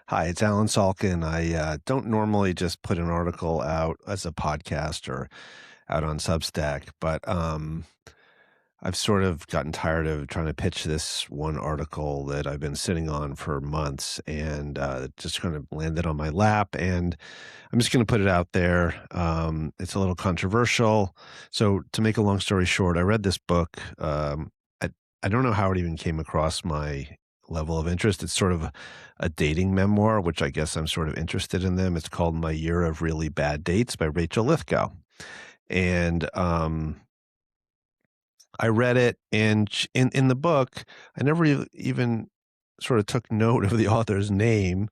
Hi, it's Alan Salkin. I don't normally just put an article out as a podcast or out on Substack, but I've sort of gotten tired of trying to pitch this one article that I've been sitting on for months, and it just kind of landed on my lap, and I'm just going to put it out there. It's a little controversial. So, to make a long story short, I read this book. I, I don't know how it even came across my level of interest. It's sort of a dating memoir, which I guess I'm sort of interested in them. It's called My Year of Really Bad Dates by Rachel Lithgow. And I read it, and in the book, I never even sort of took note of the author's name.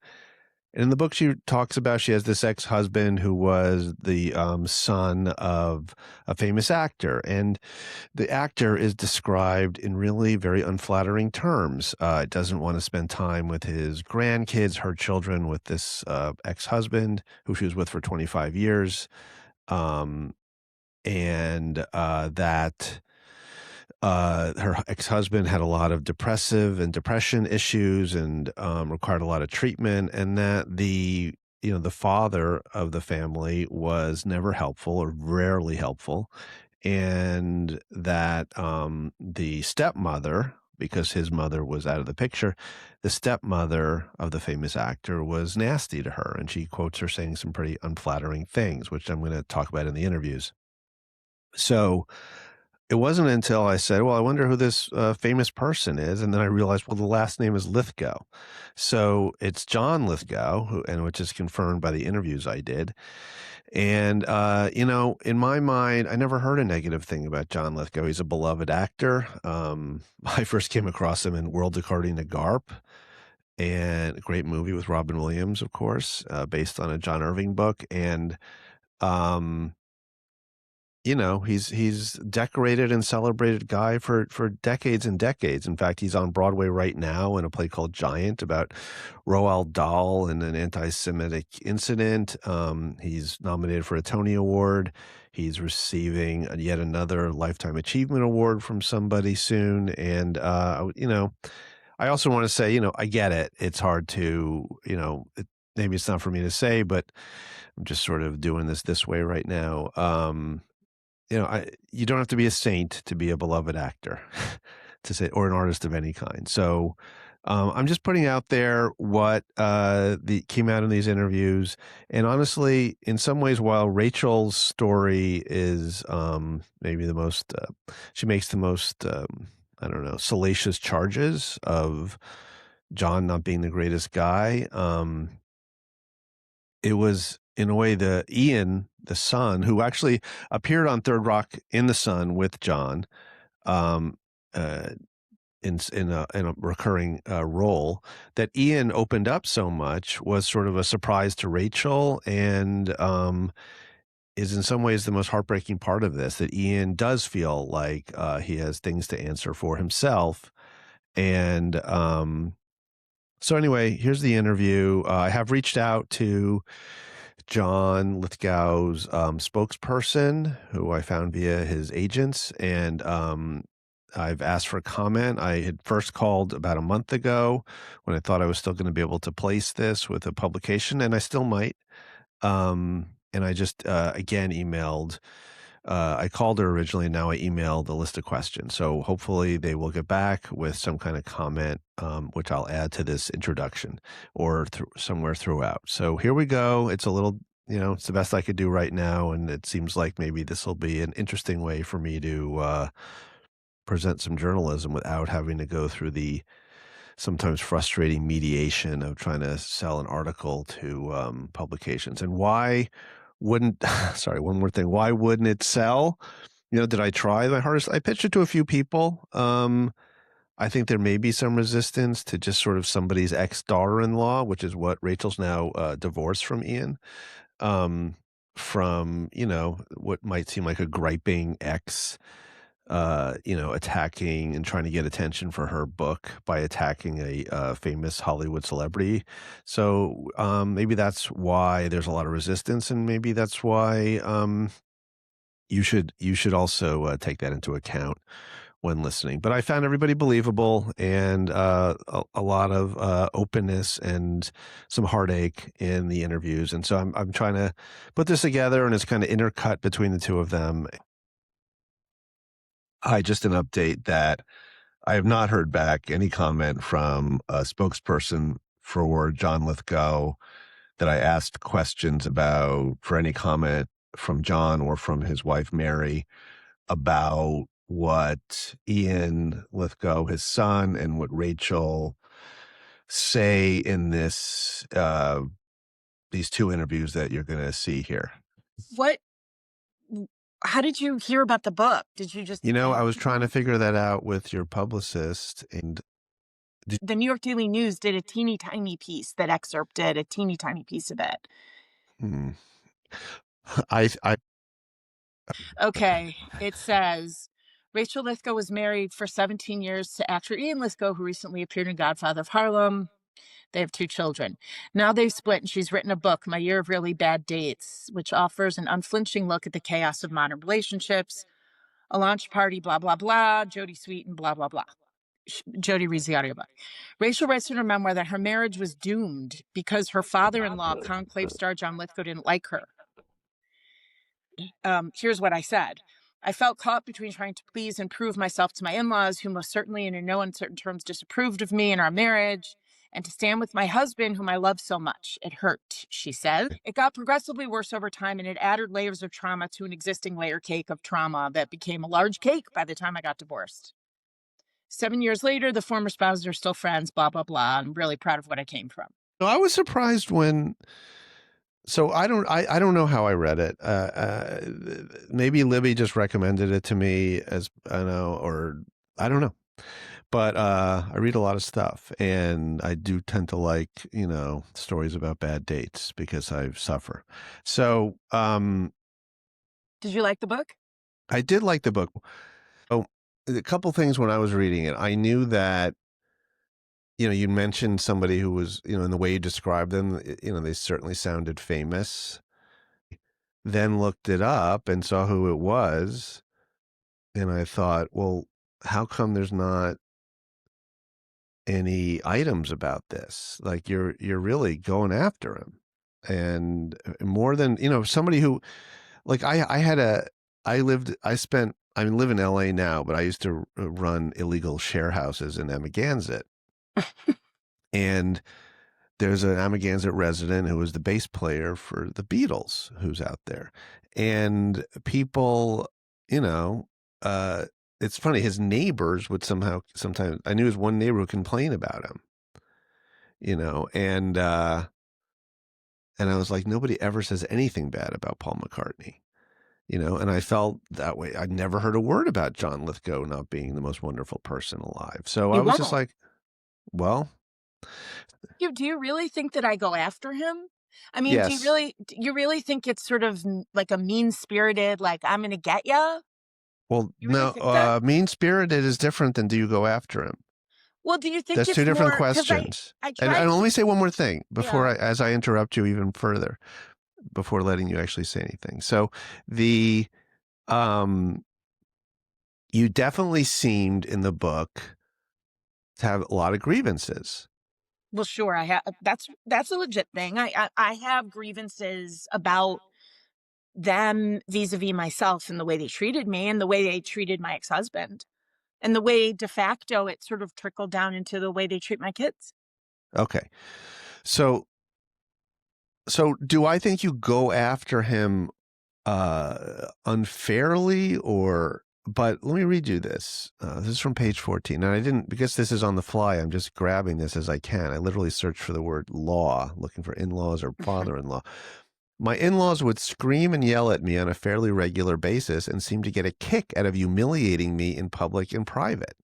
And in the book, she talks about she has this ex-husband who was the son of a famous actor, and the actor is described in really very unflattering terms. Doesn't want to spend time with his grandkids, her children, with this ex-husband who she was with for 25 years, um, and that her ex-husband had a lot of depression issues and required a lot of treatment, and that the father of the family was never helpful or rarely helpful, and that the stepmother, because his mother was out of the picture, the stepmother of the famous actor was nasty to her, and she quotes her saying some pretty unflattering things, which I'm going to talk about in the interviews. So it wasn't until I said, "Well, I wonder who this famous person is," and then I realized, well, the last name is Lithgow. So it's John Lithgow, and which is confirmed by the interviews I did. And in my mind, I never heard a negative thing about John Lithgow. He's a beloved actor. I first came across him in World According to Garp, and a great movie with Robin Williams, of course, based on a John Irving book. And um, he's decorated and celebrated guy for decades and decades. In fact, he's on Broadway right now in a play called Giant about Roald Dahl and an anti-Semitic incident. He's nominated for a Tony Award. He's receiving yet another Lifetime Achievement Award from somebody soon. And I also want to say, I get it. It's hard to, maybe it's not for me to say, but I'm just sort of doing this way right now. You don't have to be a saint to be a beloved actor, to say, or an artist of any kind. So I'm just putting out there what the came out in these interviews, and honestly, in some ways, while Rachel's story is maybe the most, she makes the most, I don't know, salacious charges of John not being the greatest guy. It was in a way the Ian, the son, who actually appeared on Third Rock in the Sun with John, um, uh, in a recurring role, that Ian opened up so much was sort of a surprise to Rachel, and is in some ways the most heartbreaking part of this. That Ian does feel like he has things to answer for himself, and so anyway, here's the interview. I have reached out to John Lithgow's spokesperson, who I found via his agents, and I've asked for a comment. I had first called about a month ago when I thought I was still going to be able to place this with a publication, and I still might. And I just again emailed. I called her originally, and now I emailed a list of questions. So hopefully they will get back with some kind of comment, which I'll add to this introduction or somewhere throughout. So here we go. It's a little, it's the best I could do right now, and it seems like maybe this will be an interesting way for me to present some journalism without having to go through the sometimes frustrating mediation of trying to sell an article to publications. And why wouldn't sorry, one more thing. Why wouldn't it sell? Did I try my hardest? I pitched it to a few people. I think there may be some resistance to just sort of somebody's ex-daughter-in-law, which is what Rachel's now divorced from Ian, from, what might seem like a griping ex, attacking and trying to get attention for her book by attacking a famous Hollywood celebrity. So maybe that's why there's a lot of resistance, and maybe that's why you should also take that into account when listening. But I found everybody believable, and a lot of openness and some heartache in the interviews. And so I'm trying to put this together, and it's kind of intercut between the two of them. Just an update that I have not heard back any comment from a spokesperson for John Lithgow that I asked questions about for any comment from John or from his wife, Mary, about what Ian Lithgow, his son, and what Rachel say in these two interviews that you're going to see here. What? How did you hear about the book? Did you just? I was trying to figure that out with your publicist, and The New York Daily News did a teeny tiny piece that excerpted a teeny tiny piece of it. hmm, I Okay, it says Rachel Lithgow was married for 17 years to actor Ian Lithgow, who recently appeared in Godfather of Harlem. They have 2 children. Now they've split, and she's written a book, My Year of Really Bad Dates, which offers an unflinching look at the chaos of modern relationships, a launch party, blah, blah, blah, Jodie Sweetin, blah, blah, blah. Jody reads the audiobook. Rachel writes in her memoir that her marriage was doomed because her father-in-law, Conclave star John Lithgow, didn't like her. Here's what I said. I felt caught between trying to please and prove myself to my in-laws, who most certainly and in no uncertain terms disapproved of me and our marriage, and to stand with my husband, whom I love so much. It hurt, she said. It got progressively worse over time, and it added layers of trauma to an existing layer cake of trauma that became a large cake by the time I got divorced. 7 years later, the former spouses are still friends, blah, blah, blah. I'm really proud of what I came from. I was surprised when. So I don't know how I read it. Maybe Libby just recommended it to me, as I know, or I don't know. But I read a lot of stuff, and I do tend to like, stories about bad dates because I suffer. So Did you like the book? I did like the book. Oh, a couple things when I was reading it. I knew that, you mentioned somebody who was, in the way you described them, they certainly sounded famous. Then looked it up and saw who it was. And I thought, well, how come there's not any items about this? Like you're really going after him. And more than, somebody who, like I live in LA now, but I used to run illegal share houses in Amagansett. And there's an Amagansett resident who was the bass player for the Beatles who's out there. And people, it's funny, his neighbors would sometimes, I knew his one neighbor would complain about him, and I was like, nobody ever says anything bad about Paul McCartney, and I felt that way. I'd never heard a word about John Lithgow not being the most wonderful person alive. So I You was just won't. like, well, Do you really think that I go after him? I mean, yes. do you really think it's sort of like a mean-spirited, like, I'm gonna get ya? Well, You really no, think that? mean-spirited is different than do you go after him? Well, do you think That's two it's different more because questions. I And tried let to me say one more thing yeah. as I interrupt you even further, before letting you actually say anything. So the, um, you definitely seemed in the book to have a lot of grievances. Well, sure, I have that's a legit thing. I have grievances about them vis-a-vis myself and the way they treated me and the way they treated my ex-husband, and the way de facto it sort of trickled down into the way they treat my kids. Okay. So, do I think you go after him unfairly, but let me read you this. This is from page 14. And I didn't, because this is on the fly, I'm just grabbing this as I can. I literally searched for the word law, looking for in-laws or father-in-law. My in-laws would scream and yell at me on a fairly regular basis and seem to get a kick out of humiliating me in public and private.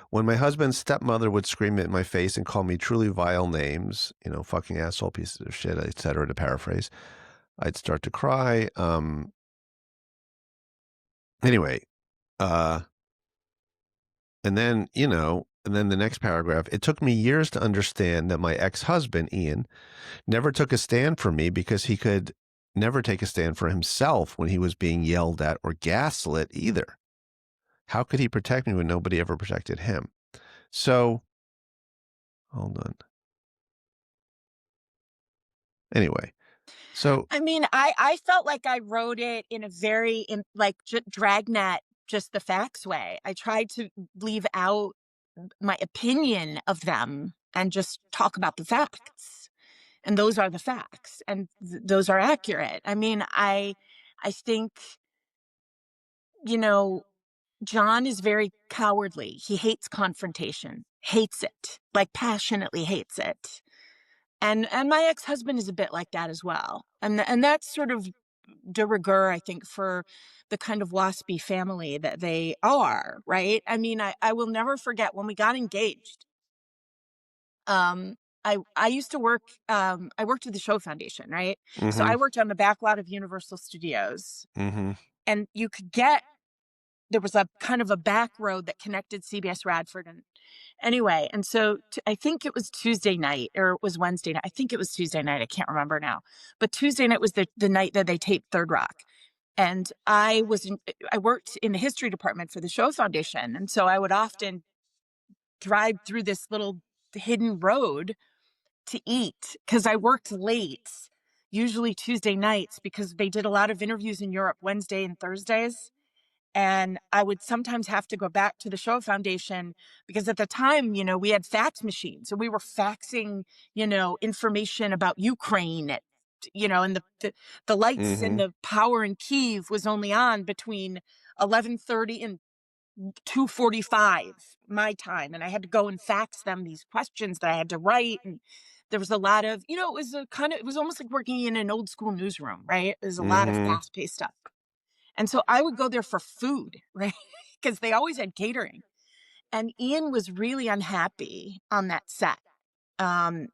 When my husband's stepmother would scream in my face and call me truly vile names, fucking asshole, pieces of shit, etc., to paraphrase, I'd start to cry. Anyway, uh, and then the next paragraph, it took me years to understand that my ex-husband, Ian, never took a stand for me because he could never take a stand for himself when he was being yelled at or gaslit either. How could he protect me when nobody ever protected him? So, hold on. Anyway, so I mean, I felt like I wrote it in a very like dragnet, just the facts way. I tried to leave out my opinion of them and just talk about the facts. And those are the facts, and those are accurate. I mean, I think, you know, John is very cowardly. He hates confrontation, hates it, like passionately hates it. And my ex-husband is a bit like that as well. And that's sort of de rigueur, I think, for the kind of waspy family that they are, right? I mean, I will never forget when we got engaged. Um, I used to work, I worked at the Show Foundation, right? So I mhm, worked on the back lot of Universal Studios, mhm, and you could get there was a kind of a back road that connected CBS Radford and anyway, and so I think it was Tuesday night or it was Wednesday night. I think it was Tuesday night. I can't remember now. But Tuesday night was the night that they taped Third Rock. And I worked in the history department for the Show Foundation. And so I would often drive through this little hidden road to eat because I worked late, usually Tuesday nights, because they did a lot of interviews in Europe Wednesday and Thursdays. And I would sometimes have to go back to the Show Foundation because at the time, we had fax machines. So we were faxing, information about Ukraine and the lights and mhm, the power in Kiev was only on between 11:30 and 2:45 my time. And I had to go and fax them these questions that I had to write. And there was a lot of, it was almost like working in an old school newsroom, right? There's a lot of mhm. fast paced stuff. And so I would go there for food, right? Because they always had catering. And Ian was really unhappy on that set. Um,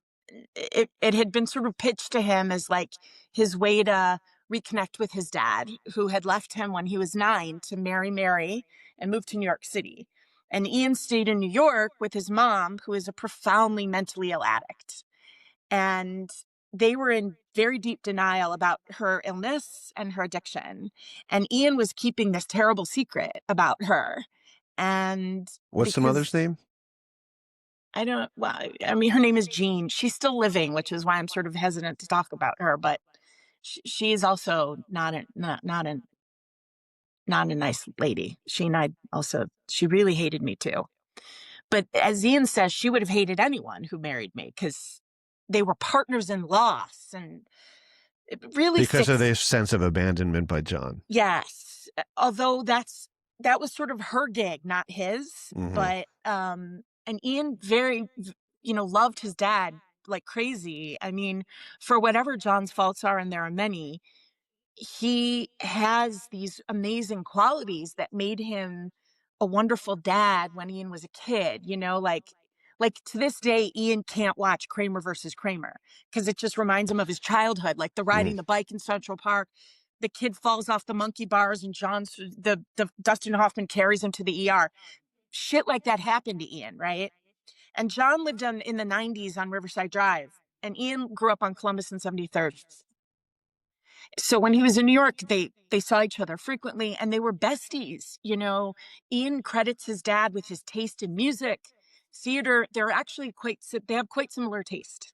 it had been sort of pitched to him as like his way to reconnect with his dad, who had left him when he was 9 to marry Mary and move to New York City. And Ian stayed in New York with his mom, who is a profoundly mentally ill addict. And they were in very deep denial about her illness and her addiction. And Ian was keeping this terrible secret about her. And What's the mother's because name? I don't, well, I mean, her name is Jean. She's still living, which is why I'm sort of hesitant to talk about her. But she is also not a nice lady. She and I also, she really hated me too. But as Ian says, she would have hated anyone who married me because they were partners in loss and really Because sick. of the sense of abandonment by John. Yes, although that was sort of her gig, not his. Mhm, But and Ian loved his dad like crazy. I mean, for whatever John's faults are, and there are many, he has these amazing qualities that made him a wonderful dad when Ian was a kid, like to this day Ian can't watch Kramer versus Kramer because it just reminds him of his childhood, like the mm, riding the bike in Central Park. The kid falls off the monkey bars and the Dustin Hoffman carries him to the ER. Shit like that happened to Ian, right? And John lived in the 90s on Riverside Drive, and Ian grew up on Columbus and 73rd. So when he was in New York, they saw each other frequently and they were besties. Ian credits his dad with his taste in music, theater. They're actually they have quite similar taste.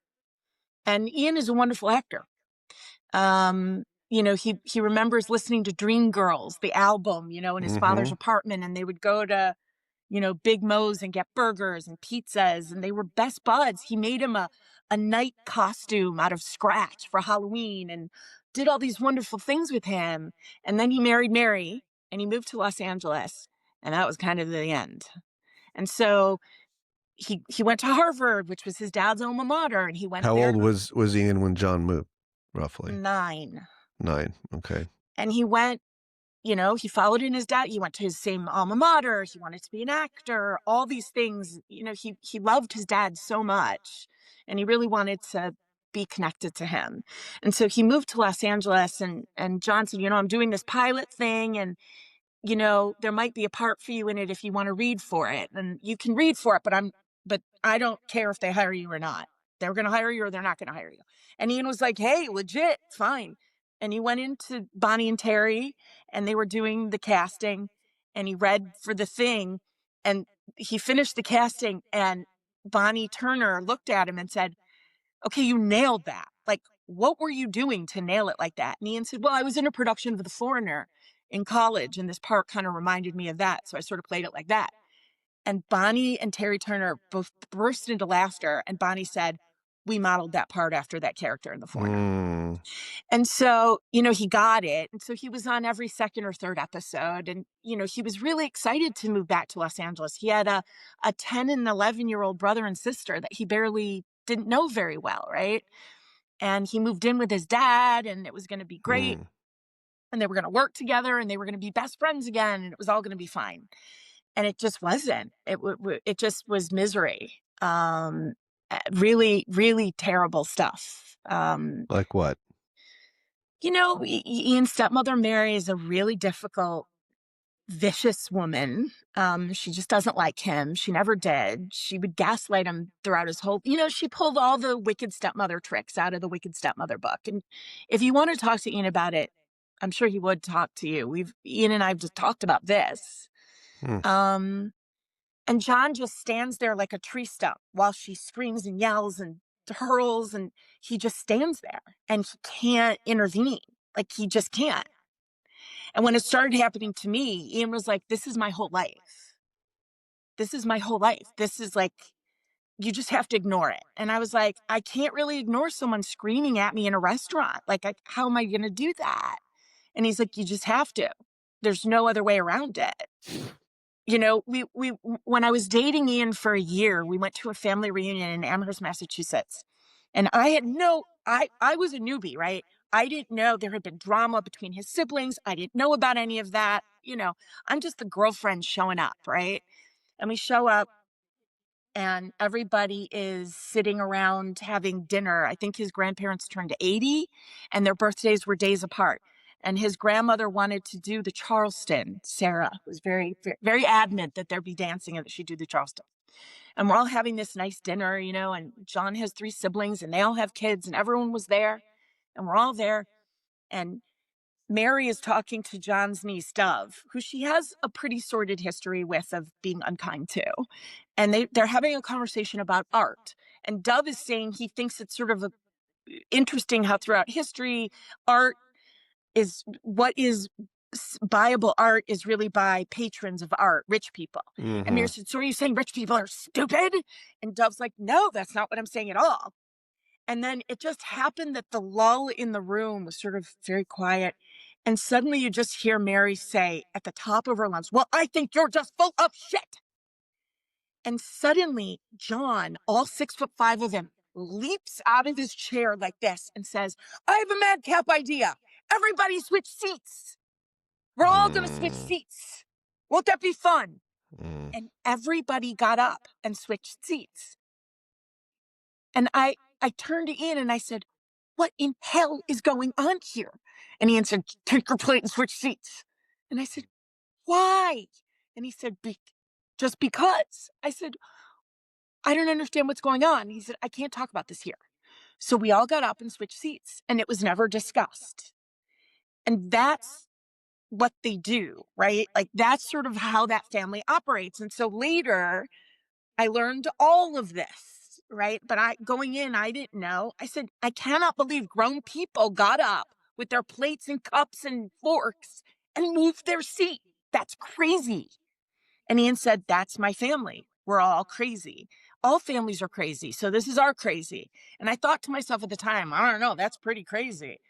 And Ian is a wonderful actor. He remembers listening to Dreamgirls, the album, in his father's mhm, apartment, and they would go to Big Mo's and get burgers and pizzas, and they were best buds. He made him a night costume out of scratch for Halloween and did all these wonderful things with him. And then he married Mary and he moved to Los Angeles, and that was kind of the end. And so he went to Harvard, which was his dad's alma mater, and he went How there old was Ian when John moved, roughly? 9. 9, okay. And he followed in his dad. He went to his same alma mater. He wanted to be an actor, all these things. He loved his dad so much and he really wanted to be connected to him. And so he moved to Los Angeles and John said, I'm doing this pilot thing and there might be a part for you in it if you want to read for it. And you can read for it, but I don't care if they hire you or not. They're going to hire you or they're not going to hire you. And Ian was like, hey, legit, fine. And he went into Bonnie and Terry and they were doing the casting. and he read for the thing, and he finished the casting, and Bonnie Turner looked at him and said, "Okay, you nailed that. Like, what were you doing to nail it like that?" And Ian said, "Well, I was in a production of The Foreigner in college, and this part kind of reminded me of that, so I sort of played it like that." And Bonnie and Terry Turner both burst into laughter, and Bonnie said, "We modeled that part after that character in The Foreigner." Mm. And so, he got it. And so he was on every second or third episode. And, he was really excited to move back to Los Angeles. He had a 10 and 11-year-old brother and sister that he barely didn't know very well. Right. And he moved in with his dad, and it was going to be great. Mm. And they were going to work together, and they were going to be best friends again. And it was all going to be fine. And it just wasn't. It just was misery. Really, really terrible stuff. Like what? Ian's stepmother, Mary, is a really difficult, vicious woman. She just doesn't like him. She never did. She would gaslight him throughout his whole, she pulled all the wicked stepmother tricks out of the wicked stepmother book. And if you want to talk to Ian about it, I'm sure he would talk to you. Ian and I have just talked about this. Hmm. Um, and John just stands there like a tree stump while she screams and yells and hurls, and he just stands there and he can't intervene. Like, he just can't. And when it started happening to me, Ian was like, "This is my whole life. This is my whole life. This is like, you just have to ignore it." And I was like, "I can't really ignore someone screaming at me in a restaurant. Like, how am I going to do that?" And he's like, "You just have to. There's no other way around it." We when I was dating Ian for a year, we went to a family reunion in Amherst, Massachusetts. And I was a newbie, right? I didn't know there had been drama between his siblings. I didn't know about any of that. I'm just the girlfriend showing up, right? And we show up, and everybody is sitting around having dinner. I think his grandparents turned 80, and their birthdays were days apart. And his grandmother wanted to do the Charleston. Sarah was very, very, very adamant that there be dancing and that she do the Charleston. And we're all having this nice dinner, and John has 3 siblings, and they all have kids, and everyone was there, and we're all there. And Mary is talking to John's niece, Dove, who she has a pretty sordid history with of being unkind to. And they're having a conversation about art. And Dove is saying he thinks it's sort of interesting how throughout history, art is what is buyable art is really by patrons of art, rich people. And Mary Mm-hmm. said, "So are you saying rich people are stupid?" And Dove's like, "No, that's not what I'm saying at all." And then it just happened that the lull in the room was sort of very quiet. And suddenly you just hear Mary say at the top of her lungs, "Well, I think you're just full of shit." And suddenly John, all 6'5" of him, leaps out of his chair like this and says, "I have a madcap idea. Everybody switch seats. We're all going to switch Mm. seats. Won't that be fun?" Mm. And everybody got up and switched seats. And I turned to Ian and I said, "What in hell is going on here?" And Ian said, "Take your plate and switch seats." And I said, "Why?" And he said, "Just because." I said, "I don't understand what's going on." He said, "I can't talk about this here." So we all got up and switched seats, and it was never discussed. And that's what they do, right? Like, that's sort of how that family operates. And so later, I learned all of this, right? But going in, I didn't know. I said, "I cannot believe grown people got up with their plates and cups and forks and moved their seat. That's crazy." And Ian said, "That's my family. We're all crazy. All families are crazy. So this is our crazy." And I thought to myself at the time, I don't know, that's pretty crazy.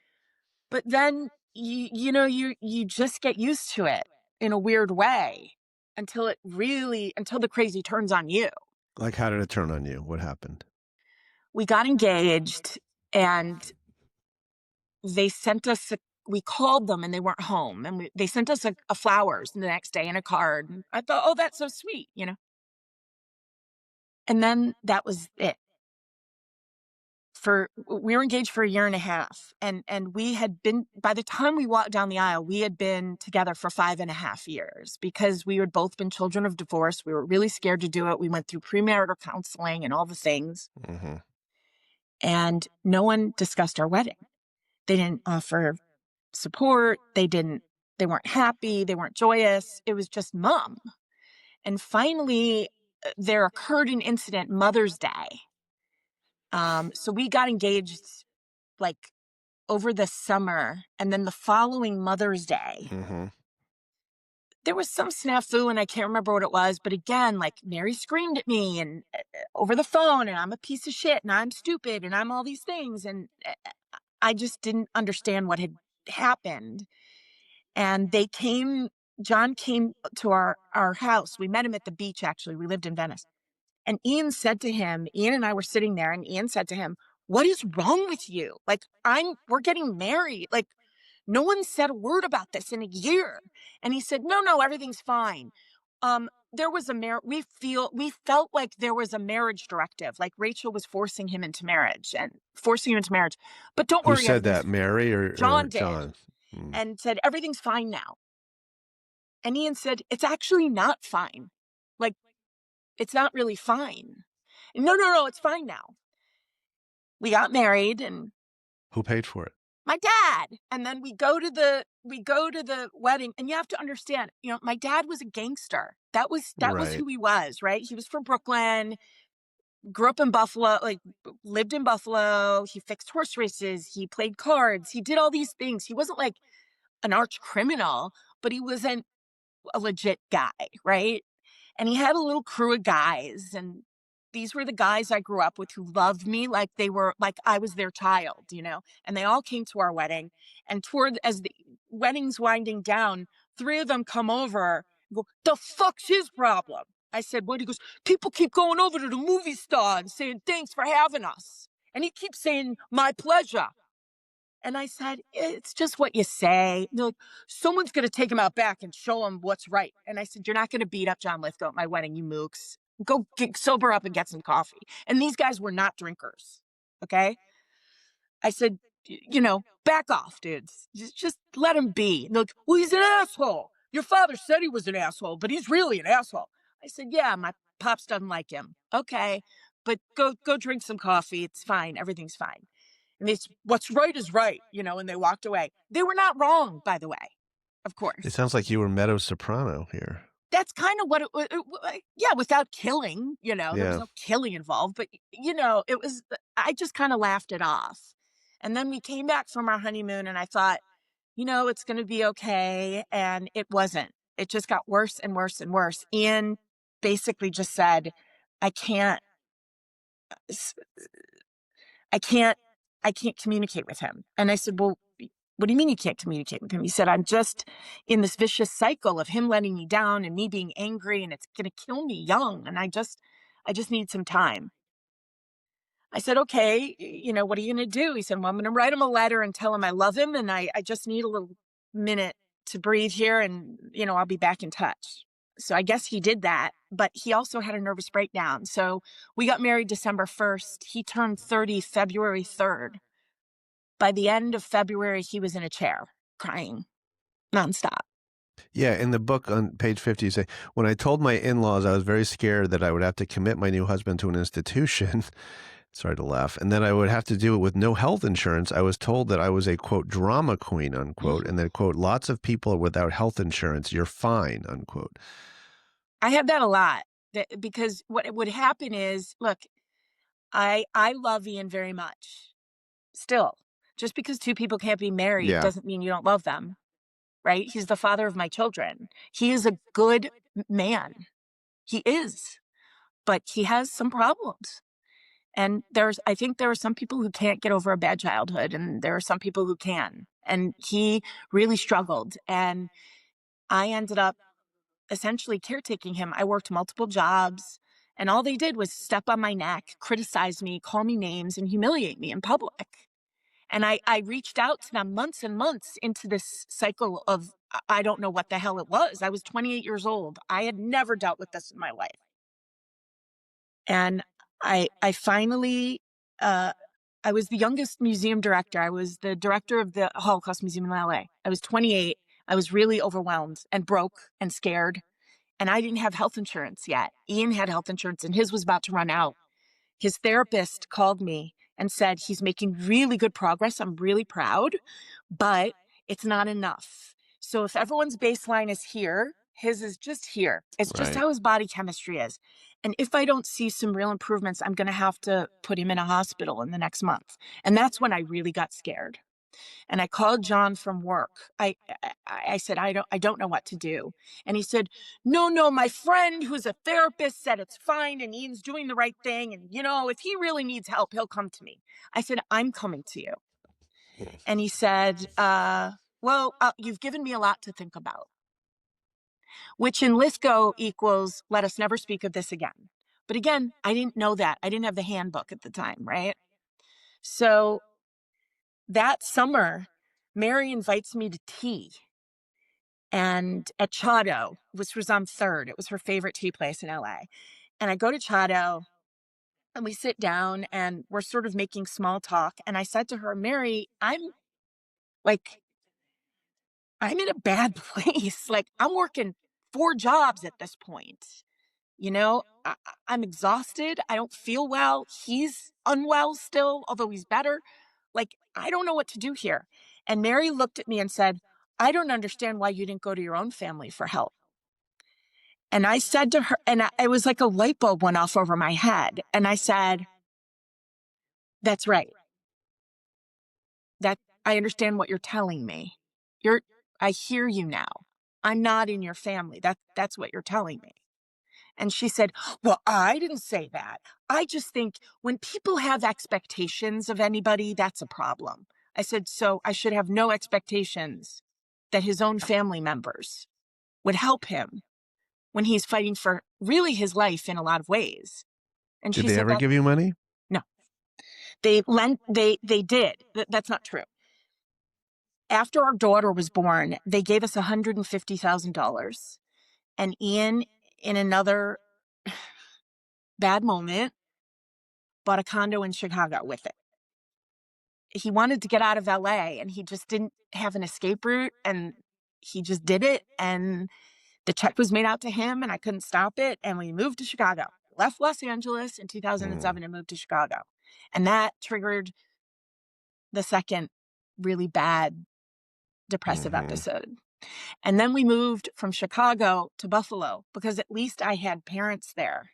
But then you just get used to it in a weird way until the crazy turns on you. Like, how did it turn on you? What happened? We got engaged, and they sent us we called them and they weren't home, and they sent us a flowers the next day and a card. And I thought, "Oh, that's so sweet." And then that was it. We were engaged for a year and a half, and we had been, by the time we walked down the aisle, we had been together for 5.5 years, because we had both been children of divorce. We were really scared to do it. We went through premarital counseling and all the things, Mm-hmm. and no one discussed our wedding. They didn't offer support. They didn't They weren't happy. They weren't joyous. It was just mom. And finally, there occurred an incident, Mother's Day. So we got engaged like over the summer, and then the following Mother's Day, Mhm. there was some snafu, and I can't remember what it was. But again, like Mary screamed at me and over the phone, and I'm a piece of shit, and I'm stupid, and I'm all these things, and I just didn't understand what had happened. And they came. John came to our house. We met him at the beach. Actually, we lived in Venice. And Ian and I were sitting there, and Ian said to him, "What is wrong with you? Like, we're getting married. Like, no one said a word about this in a year." And he said, "No, no, everything's fine. There was we felt like there was a marriage directive, like Rachel was forcing him into marriage. But don't Who worry, said everything's that, Mary or John did, John? Mm. and said, everything's fine now." And Ian said, "It's actually not fine. Like, it's not really fine." "No, no, no, it's fine now." We got married, and Who paid for it? my dad. And then we go to the wedding, and you have to understand, my dad was a gangster. That was Right. who he was, right? He was from Brooklyn, grew up in Buffalo, like lived in Buffalo. He fixed horse races, he played cards, he did all these things. He wasn't like an arch criminal, but he wasn't a legit guy, right? And he had a little crew of guys, and these were the guys I grew up with who loved me like I was their child. And they all came to our wedding. And as the wedding's winding down, three of them come over and go, "The fuck's his problem?" I said, "What?" He goes, "People keep going over to the movie star and saying thanks for having us. And he keeps saying my pleasure." And I said, "It's just what you say." And they're like, "Someone's going to take him out back and show him what's right." And I said, "You're not going to beat up John Lithgow at my wedding, you mooks. Go sober up and get some coffee." And these guys were not drinkers. Okay. I said, "Back off, dudes. Just let him be." And they're like, "Well, he's an asshole. Your father said he was an asshole, but he's really an asshole." I said, "Yeah, my pops doesn't like him." "Okay. But go drink some coffee. It's fine. Everything's fine." And it's what's right is right, and they walked away. They were not wrong, by the way, of It course. sounds like you were Meadow Soprano here. That's kind of what yeah, without killing, there was Yeah. no killing involved, but it was, I just kind of laughed it off. And then we came back from our honeymoon, and I thought, it's going to be okay. And it wasn't. It just got worse and worse and worse. Ian basically just said, "I can't, I can't I can't communicate with him." And I said, "Well, what do you mean you can't communicate with him?" He said, "I'm just in this vicious cycle of him letting me down and me being angry, and it's going to kill me young, and I just need some time." I said, "Okay, what are you going to do?" He said, "Well, I'm going to write him a letter and tell him I love him, and I just need a little minute to breathe here, and I'll be back in touch." So I guess he did that, but he also had a nervous breakdown. So we got married December 1st. He turned 30 February 3rd. By the end of February, he was in a chair crying nonstop. Yeah, in the book on page 50, you say, "When I told my in-laws I was very scared that I would have to commit my new husband to an institution," sorry to laugh, "and then I would have to do it with no health insurance, I was told that I was a, quote, drama queen, unquote, and that, quote, lots of people are without health insurance. You're fine, unquote." I had that a lot because what would happen is, look, I love Ian very much. Still, just because two people can't be married Yeah. doesn't mean you don't love them, right? He's the father of my children. He is a good man. He is, but he has some problems. And I think there are some people who can't get over a bad childhood, and there are some people who can. And he really struggled. And I ended up essentially caretaking him. I worked multiple jobs, and all they did was step on my neck, criticize me, call me names, and humiliate me in public. And I reached out to them months and months into this cycle of I don't know what the hell it was. I was 28 years old. I had never dealt with this in my life. And I finally uh I was the youngest museum director. I was the director of the Holocaust Museum in LA. I was 28. I was really overwhelmed and broke and scared. And I didn't have health insurance yet. Ian had health insurance, and his was about to run out. His therapist called me and said, "He's making really good progress. I'm really proud, but it's not enough. So if everyone's baseline is here, his is just here. It's just Right. how his body chemistry is. And if I don't see some real improvements, I'm going to have to put him in a hospital in the next month. And that's when I really got scared. And I called John from work. I said, I don't know what to do. And he said, no, my friend who's a therapist said it's fine and Ian's doing the right thing. And, if he really needs help, he'll come to me. I said, I'm coming to you. And he said, well, you've given me a lot to think about, which in Lithgow equals let us never speak of this again. But again, I didn't know that. I didn't have the handbook at the time, right? So that summer, Mary invites me to tea and at Chado, which was on Third. It was her favorite tea place in LA. And I go to Chado and we sit down and we're sort of making small talk. And I said to her, Mary, like, I'm in a bad place. Like, I'm working 4 jobs at this point. I'm exhausted. I don't feel well. He's unwell still, although he's better. Like, I don't know what to do here. And Mary looked at me and said, I don't understand why you didn't go to your own family for help. And I said to her, it was like a light bulb went off over my head. And I said, that's right. That I understand what you're telling me. I hear you now. I'm not in your family. That's what you're telling me. And she said, well, I didn't say that. I just think when people have expectations of anybody, that's a problem. I said, so I should have no expectations that his own family members would help him when he's fighting for really his life in a lot of ways. And Did she they said ever that give you money? no, they did. That's not true. After our daughter was born, they gave us $150,000. And Ian, in another bad moment, bought a condo in Chicago with it. He wanted to get out of LA and he just didn't have an escape route and he just did it. And the check was made out to him and I couldn't stop it. And we moved to Chicago, left Los Angeles in Mm, 2007 and moved to Chicago. And that triggered the second really bad depressive mhm, episode. And then we moved from Chicago to Buffalo because at least I had parents there,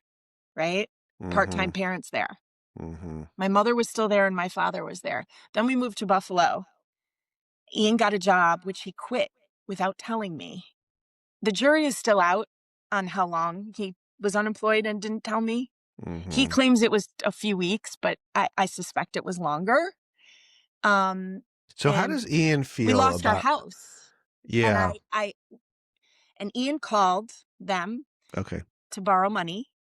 right? Part-time mhm, parents there. mhm. My mother was still there and my father was there. Then we moved to Buffalo. Ian got a job, which he quit without telling me. The jury is still out on how long he was unemployed and didn't tell me. He Mhm. claims it was a few weeks, but I suspect it was longer. Um, So how and does Ian we feel lost our about house. And Yeah, and Ian called them okay. to borrow money.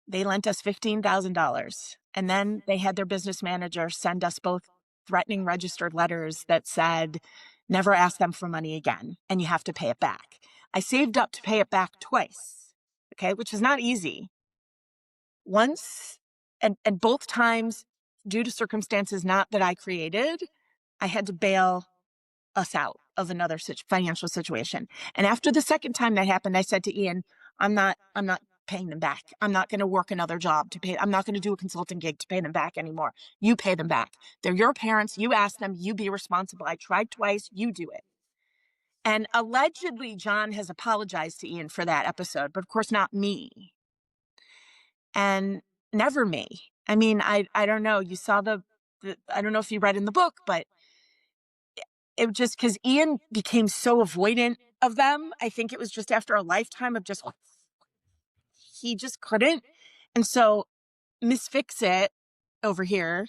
They lent us $15,000. And then they had their business manager send us both threatening registered letters that said, never ask them for money again, and you have to pay it back. I saved up to pay it back twice, okay, which is not easy. Once, and both times, due to circumstances not that I created, I had to bail us out of another financial situation. And after the second time that happened, I said to Ian, I'm not paying them back. I'm not going to work another job to pay. I'm not going to do a consulting gig to pay them back anymore. You pay them back. They're your parents. You ask them, you be responsible. I tried twice. You do it. And allegedly, John has apologized to Ian for that episode, but of course, not me. And never me. I mean, I don't know. You saw I don't know if you read in the book, but it just because Ian became so avoidant of them. I think it was just after a lifetime of just, he just couldn't. And so Miss Fix It over here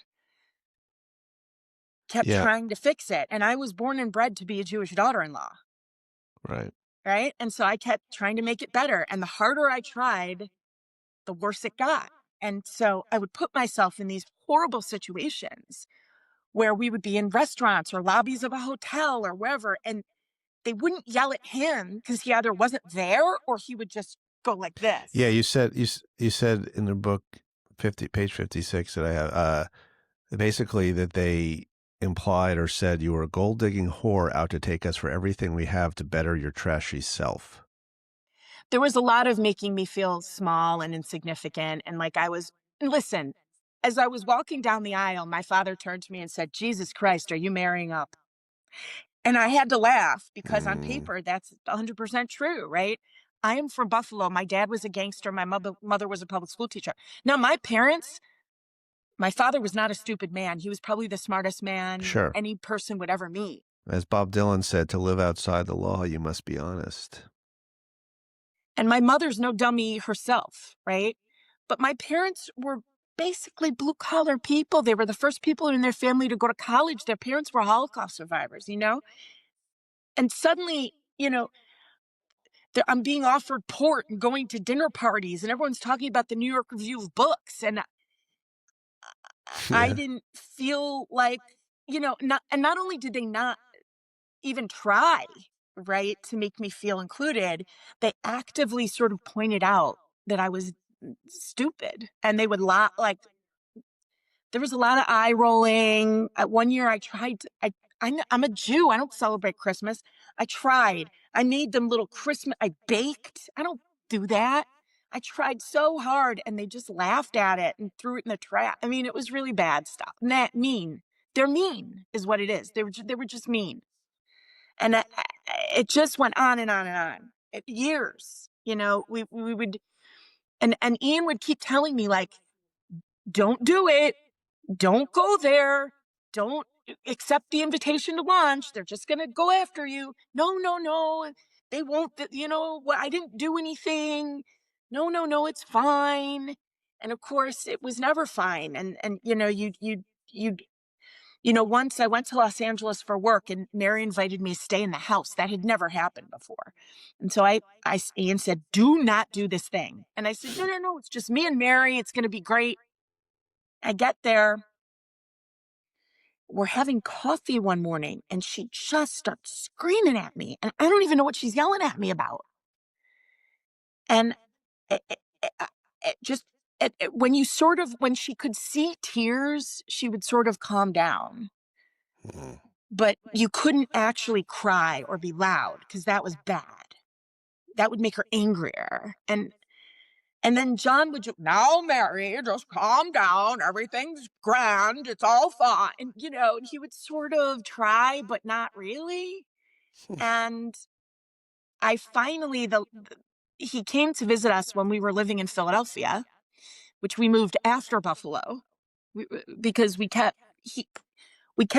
kept Yeah, trying to fix it. And I was born and bred to be a Jewish daughter in law. right. Right. And so I kept trying to make it better. And the harder I tried, the worse it got. And so I would put myself in these horrible situations where we would be in restaurants or lobbies of a hotel or wherever. And they wouldn't yell at him because he either wasn't there or he would just go like Yeah, this. you said in the book 50 page 56 that I have basically that they implied or said you were a gold-digging whore out to take us for everything we have to better your trashy self. There was a lot of making me feel small and insignificant. And like and listen, as I was walking down the aisle, my father turned to me and said, Jesus Christ, are you marrying up? And I had to laugh because on Mm, paper, that's 100% true, right? I am from Buffalo. My dad was a gangster. My mother was a public school teacher. Now, my parents, my father was not a stupid man. He was probably the smartest man sure. any person would ever meet. As Bob Dylan said, "To live outside the law, you must be honest." And my mother's no dummy herself, right? But my parents were basically blue collar people. They were the first people in their family to go to college. Their parents were Holocaust survivors, you know? And suddenly, I'm being offered port and going to dinner parties, and everyone's talking about the New York Review of Books. And I Yeah. didn't feel like, not only did they not even try, right, to make me feel included, they actively sort of pointed out that I was stupid. And they would like, there was a lot of eye rolling. At one year, I tried to, I'm a Jew. I don't celebrate Christmas. I tried. I made them little Christmas. I baked. I don't do that. I tried so hard, and they just laughed at it and threw it in the trash. I mean, it was really bad stuff. That mean. They're mean, is what it is. They were just mean, and it just went on and on and on. Years. We would, and Ian would keep telling me like, don't do it, don't go there. Don't accept the invitation to lunch. They're just going to go after you. No, no, no. They won't, what? I didn't do anything. No, no, no. It's fine. And of course, it was never fine. And, you, once I went to Los Angeles for work and Mary invited me to stay in the house. That had never happened before. And so Ian said, do not do this thing. And I said, no, no, no. It's just me and Mary. It's going to be great. I get there, we're having coffee one morning and she just starts screaming at me and I don't even know what she's yelling at me about. And it just when when she could see tears, she would sort of calm down, Mm. but you couldn't actually cry or be loud because that was bad. That would make her angrier. And then John would just, now, Mary, just calm down. Everything's grand. It's all fine. And, he would sort of try, but not really. And I finally, he came to visit us when we were living in Philadelphia, which we moved after Buffalo, because we kept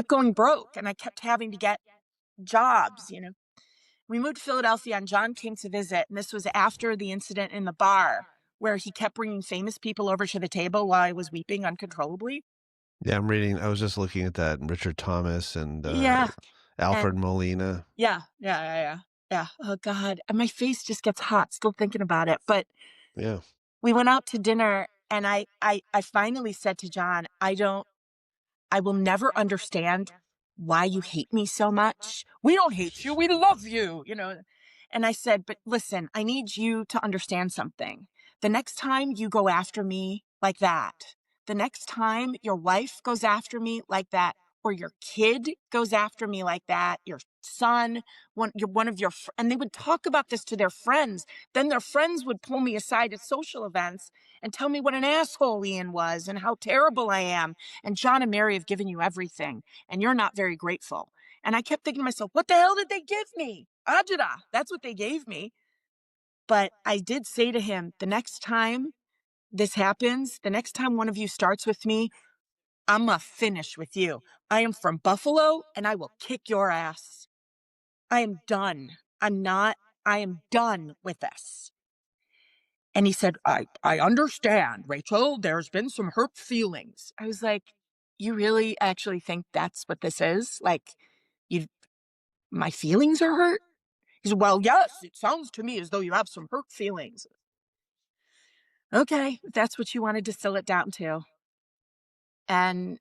going broke and I kept having to get jobs. We moved to Philadelphia and John came to visit. And this was after the incident in the bar where he kept bringing famous people over to the table while I was weeping uncontrollably. Yeah, I'm reading. I was just looking at that. Richard Thomas and Yeah. And Alfred Molina. yeah, yeah, yeah, yeah. Yeah. Oh God. And my face just gets hot still thinking about it. But Yeah. we went out to dinner and I finally said to John, I will never understand why you hate me so much. We don't hate you. We love you. And I said, but listen, I need you to understand something. The next time you go after me like that, the next time your wife goes after me like that, or your kid goes after me like that, your son, one of your, and they would talk about this to their friends. Then their friends would pull me aside at social events and tell me what an asshole Ian was and how terrible I am. And John and Mary have given you everything, and you're not very grateful. And I kept thinking to myself, what the hell did they give me? Ajita. That's what they gave me. But I did say to him, the next time this happens, the next time one of you starts with me, I'm going to finish with you. I am from Buffalo and I will kick your ass. I am done. I'm not, I am done with this. And he said, I understand, Rachel. There's been some hurt feelings. I was like, you really actually think that's what this is? Like, you, my feelings are hurt? He said, well, yes, it sounds to me as though you have some hurt feelings. Okay, if that's what you want to distill it down to. And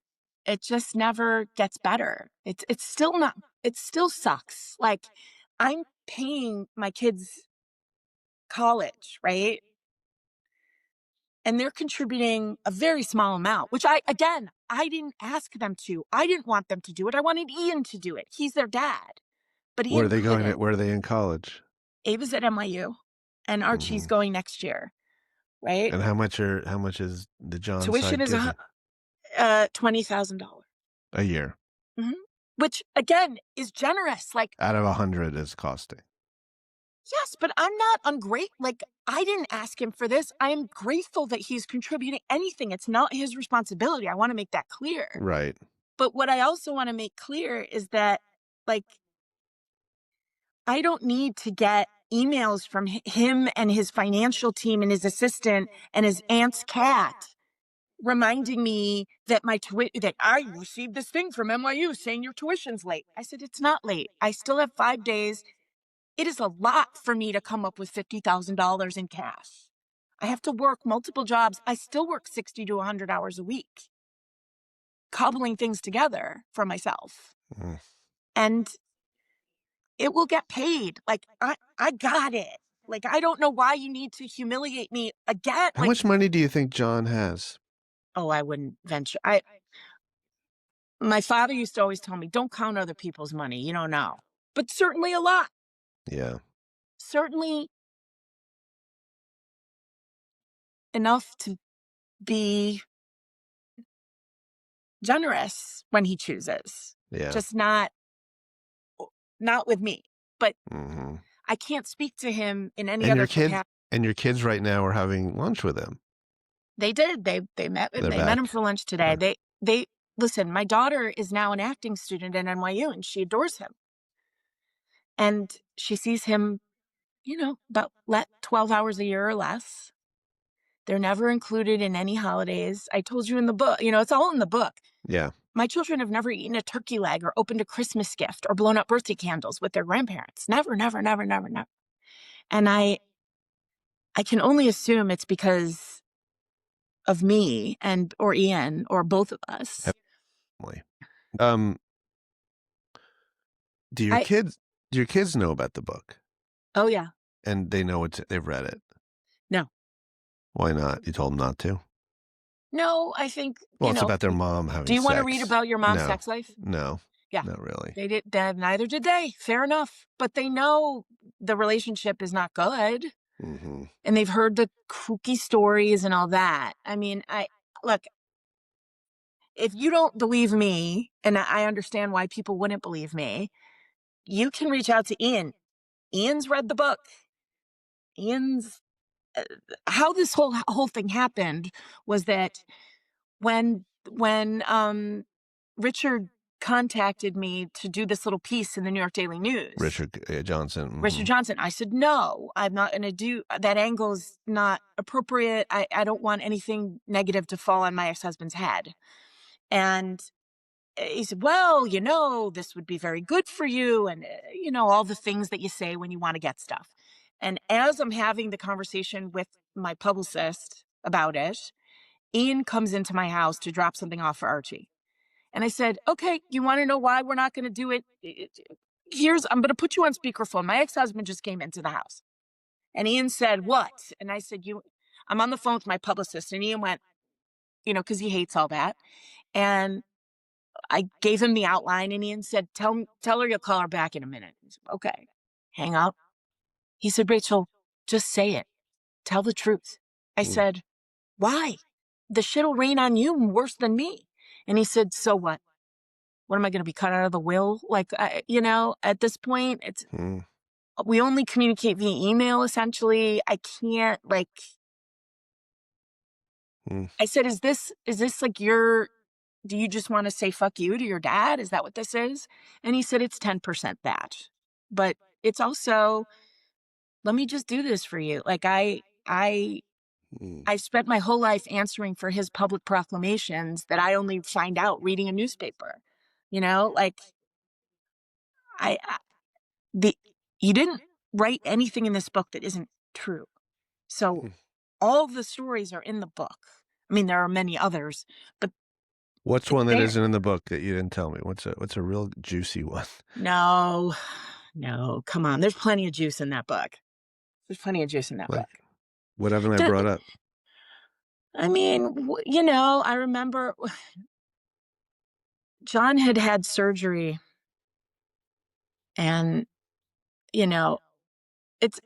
it just never gets better. It's still not, it still sucks. Like, I'm paying my kids college, right? And they're contributing a very small amount, which I didn't ask them to. I didn't want them to do it. I wanted Ian to do it. He's their dad. But Where are Ian they going? couldn't. Where are they in college? Ava's at NYU and Archie's Hmm. going next year, right? And how much is the John Tuition side is giving $20,000. a year? Mhm. which again is generous. Like, Out of 100 is costing. yes, but I'm not ungrateful. Like, I didn't ask him for this. I am grateful that he's contributing anything. It's not his responsibility. I want to make that clear. Right. But what I also want to make clear is that, like, I don't need to get emails from him and his financial team and his assistant and his aunt's cat reminding me that that I received this thing from NYU saying your tuition's late. I said, it's not late. I still have 5 days. It is a lot for me to come up with $50,000 in cash. I have to work multiple jobs. I still work 60 to 100 hours a week, cobbling things together for myself. Mm. And it will get paid. Like, I got it. Like, I don't know why you need to humiliate me again. How Like, much money do you think John has? oh, I wouldn't venture. My father used to always tell me, don't count other people's money. You don't know. But certainly a lot. Yeah. Certainly enough to be generous when he chooses. Yeah. Just not with me. But Mhm. I can't speak to him in any And other your kids capacity. and your kids right now are having lunch with him. They did. They're They met him back. for lunch today. Okay. They listen, my daughter is now an acting student at NYU and she adores him. And she sees him, about 12 hours a year or less. They're never included in any holidays. I told you in the book, it's all in the book. Yeah. My children have never eaten a turkey leg or opened a Christmas gift or blown up birthday candles with their grandparents. Never, never, never, never, never. And I can only assume it's because of me and or Ian or both of us. Definitely. Um, do your I kids do your kids know about the book? Oh yeah. And they know they've read it? No. Why not? You told them not to? No, I think, Well, it's about their mom do having you want to read sex. about your mom's No. sex life? No. Yeah. Not really. Neither did they. Fair enough. But they know the relationship is not good. Mhm. And they've heard the kooky stories and all that. I mean, look, if you don't believe me, and I understand why people wouldn't believe me, you can reach out to Ian. Ian's read the book. Ian's how this whole thing happened was that when Richard contacted me to do this little piece in the New York Daily News, Richard Johnson. Richard Mhm. Johnson, I said, no, I'm not going to do that. Angle is not appropriate. I don't want anything negative to fall on my ex-husband's head. And he said, well, this would be very good for you. And, all the things that you say when you want to get stuff. And as I'm having the conversation with my publicist about it, Ian comes into my house to drop something off for Archie. And I said, okay, you want to know why we're not going to do it? I'm going to put you on speakerphone. My ex-husband just came into the house. And Ian said, what? And I said, I'm on the phone with my publicist. And Ian went, because he hates all that. And I gave him the outline and Ian said, tell her you'll call her back in a minute. I said, okay. Hang up. He said, Rachel, just say it. Tell the truth. I Mm. said, why? The shit'll rain on you worse than me. And he said, so what? What am I going to be cut out of the will? Like, at this point, Mm. we only communicate via email, essentially. I can't, like, Mm. I said, is this like do you just want to say fuck you to your dad? Is that what this is? And he said, it's 10% that. But it's also, let me just do this for you. Like, Mm. I spent my whole life answering for his public proclamations that I only find out reading a newspaper. Like, I the you didn't write anything in this book that isn't true. So Mm. all the stories are in the book. I mean, there are many others, but What's it's one that there. isn't in the book that you didn't tell me? What's a real juicy one? No, no, come on. There's plenty of juice in that book. There's plenty of juice in that Like, book. what haven't I D- brought up? I mean, I remember John had had surgery and, you know, it's,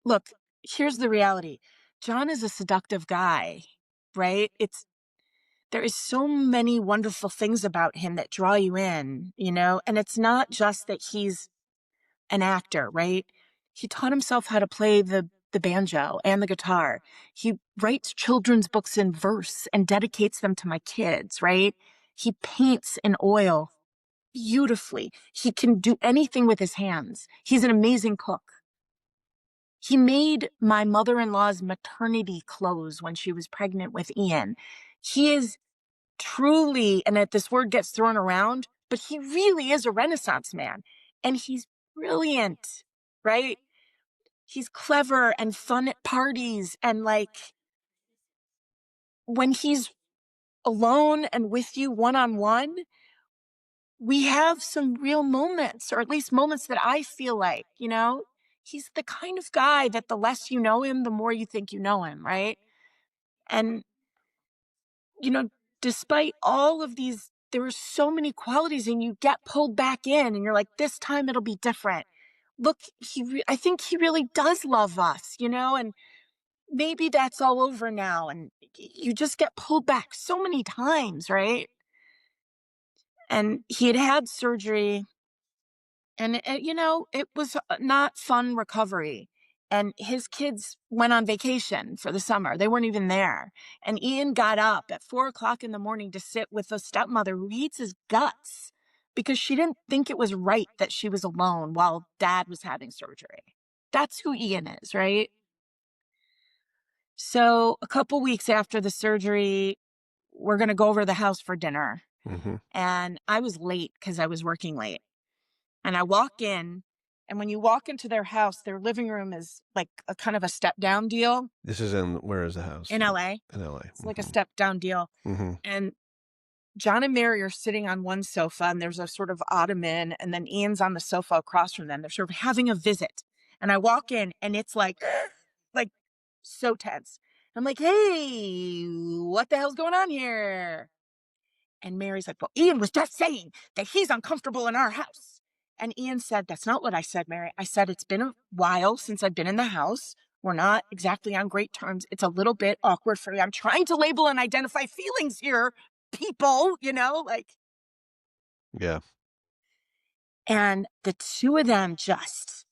look, here's the reality. John is a seductive guy, right? there is so many wonderful things about him that draw you in, and it's not just that he's an actor, right? He taught himself how to play the banjo and the guitar. He writes children's books in verse and dedicates them to my kids, right? He paints in oil beautifully. He can do anything with his hands. He's an amazing cook. He made my mother-in-law's maternity clothes when she was pregnant with Ian. He is truly, and that this word gets thrown around, but he really is a Renaissance man. And he's brilliant, right? He's clever and fun at parties. And like when he's alone and with you one on one, we have some real moments, or at least moments that I feel like, he's the kind of guy that the less you know him, the more you think you know him, right? And, you know, despite all of these, there were so many qualities, and you get pulled back in and you're like, this time it'll be different. Look, I think he really does love us, and maybe that's all over now. And you just get pulled back so many times, right? And he had had surgery, and it was not fun recovery. And his kids went on vacation for the summer. They weren't even there. And Ian got up at 4 o'clock in the morning to sit with a stepmother who eats his guts because she didn't think it was right that she was alone while dad was having surgery. That's who Ian is, right? So a couple weeks after the surgery, we're going to go over to the house for dinner. Mhm. And I was late because I was working late. And I walk in, and when you walk into their house, their living room is like a kind of a step down deal This is where is the house? in LA. In LA. It's like a step down deal. Mhm. And John and Mary are sitting on one sofa, and there's a sort of ottoman, and then Ian's on the sofa across from them. They're sort of having a visit. And I walk in, and it's like so tense. I'm like, hey, what the hell's going on here? And Mary's like, well, Ian was just saying that he's uncomfortable in our house. And Ian said, that's not what I said, Mary. I said, it's been a while since I've been in the house. We're not exactly on great terms. It's a little bit awkward for me. I'm trying to label and identify feelings here, people, like. Yeah. And the two of them just,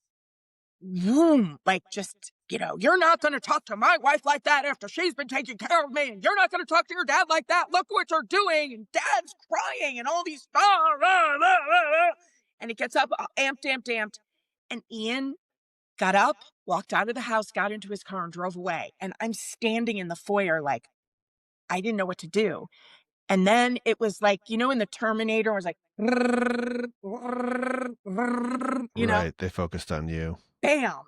boom, like just, you're not going to talk to my wife like that after she's been taking care of me. And you're not going to talk to your dad like that. Look what you're doing. And dad's crying and all these, and it gets up, amped. And Ian got up, walked out of the house, got into his car and drove away. And I'm standing in the foyer like, I didn't know what to do. And then it was like, in the Terminator, it was like, Right. They focused on you. bam.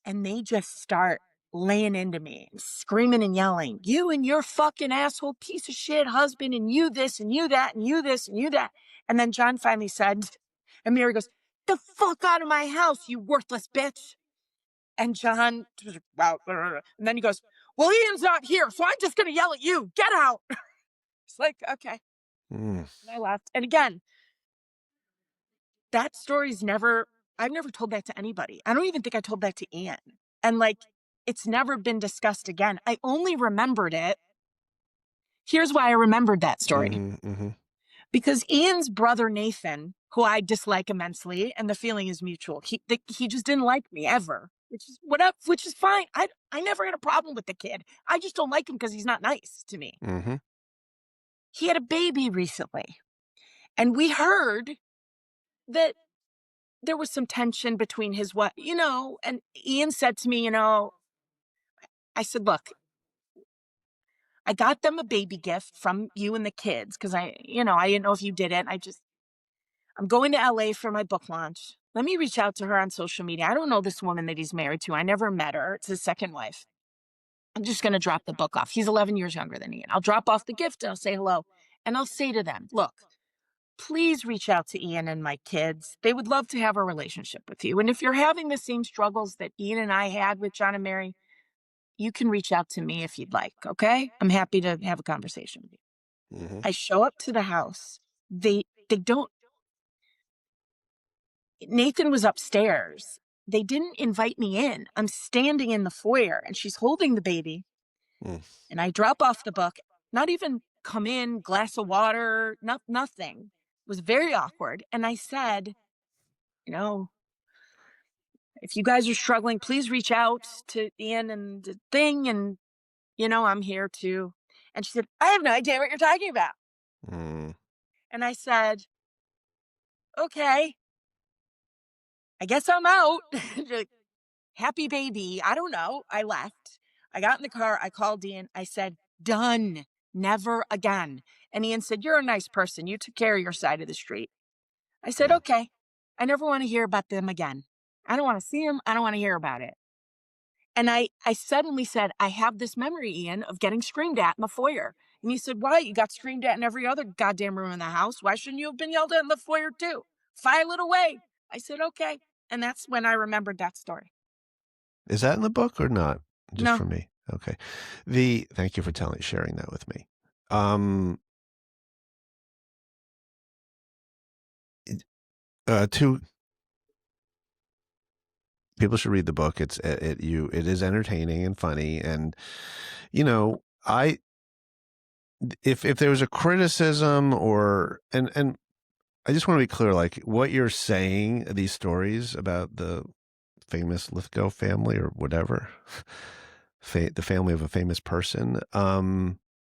And they just start laying into me, screaming and yelling, you and your fucking asshole piece of shit husband, and you this and you that and you this and you that. And then John finally said, and Mary goes, the fuck out of my house, you worthless bitch. And John, wow. And then he goes, well, Ian's not here, so I'm just going to yell at you. Get out. It's like, okay. Mm. And I left. And again, that story's I've never told that to anybody. I don't even think I told that to Ian. And like, it's never been discussed again. I only remembered it. Here's why I remembered that story. Mhm, mhm. Because Ian's brother, Nathan, who I dislike immensely, and the feeling is mutual. He just didn't like me ever, which is fine. I never had a problem with the kid. I just don't like him because he's not nice to me. Mhm. He had a baby recently, and we heard that there was some tension between his and Ian said to me, I said, look, I got them a baby gift from you and the kids because I didn't know if you did it. I'm going to LA for my book launch. Let me reach out to her on social media. I don't know this woman that he's married to. I never met her. It's his second wife. I'm just going to drop the book off. He's 11 years younger than Ian. I'll drop off the gift and I'll say hello. And I'll say to them, look, please reach out to Ian and my kids. They would love to have a relationship with you. And if you're having the same struggles that Ian and I had with John and Mary, you can reach out to me if you'd like. Okay. I'm happy to have a conversation with you. Mhm. I show up to the house. They don't, Nathan was upstairs. They didn't invite me in. I'm standing in the foyer and she's holding the baby. Mm. And I drop off the book, not even come in, glass of water, nothing. It was very awkward. And I said, you know, if you guys are struggling, please reach out to Ian and the thing. And, I'm here to. And she said, I have no idea what you're talking about. Mm. And I said, okay, I guess I'm out. She's like, happy baby. I don't know. I left. I got in the car. I called Ian. I said, done. Never again. And Ian said, you're a nice person. You took care of your side of the street. I said, Yeah. okay. I never want to hear about them again. I don't want to see them. I don't want to hear about it. And I suddenly said, I have this memory, Ian, of getting screamed at in the foyer. And he said, why? You got screamed at in every other goddamn room in the house. Why shouldn't you have been yelled at in the foyer too? File it away. I said, okay. And that's when I remembered that story. Is that in the book or not? Just No, for me. Okay. Thank you for sharing that with me. Two people should read the book. It is entertaining and funny. And, I, if there was a criticism and I just want to be clear, like what you're saying, these stories about the famous Lithgow family or whatever, the family of a famous person,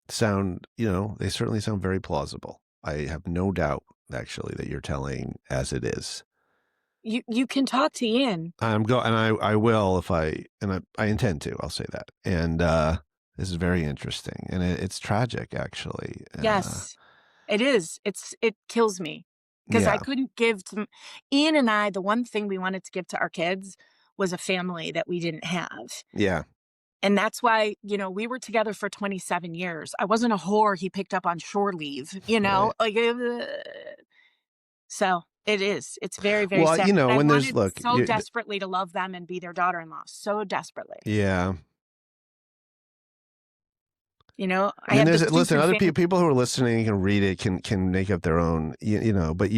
sound, they certainly sound very plausible. I have no doubt actually that you're telling as it is. you can talk to Ian. I will if I intend to, I'll say that. And, this is very interesting and it's tragic actually. Yes, it is. It kills me because I Yeah. couldn't give to Ian and I. The one thing we wanted to give to our kids was a family that we didn't have. Yeah. And that's why, we were together for 27 years. I wasn't a whore he picked up on shore leave, Right. like, so it is. It's very, very Well, sad. I when there's, wanted look, so desperately to love them and be their daughter-in-law, so desperately. yeah. I had the suits listen, and other people who are listening can read it, can make up their own, but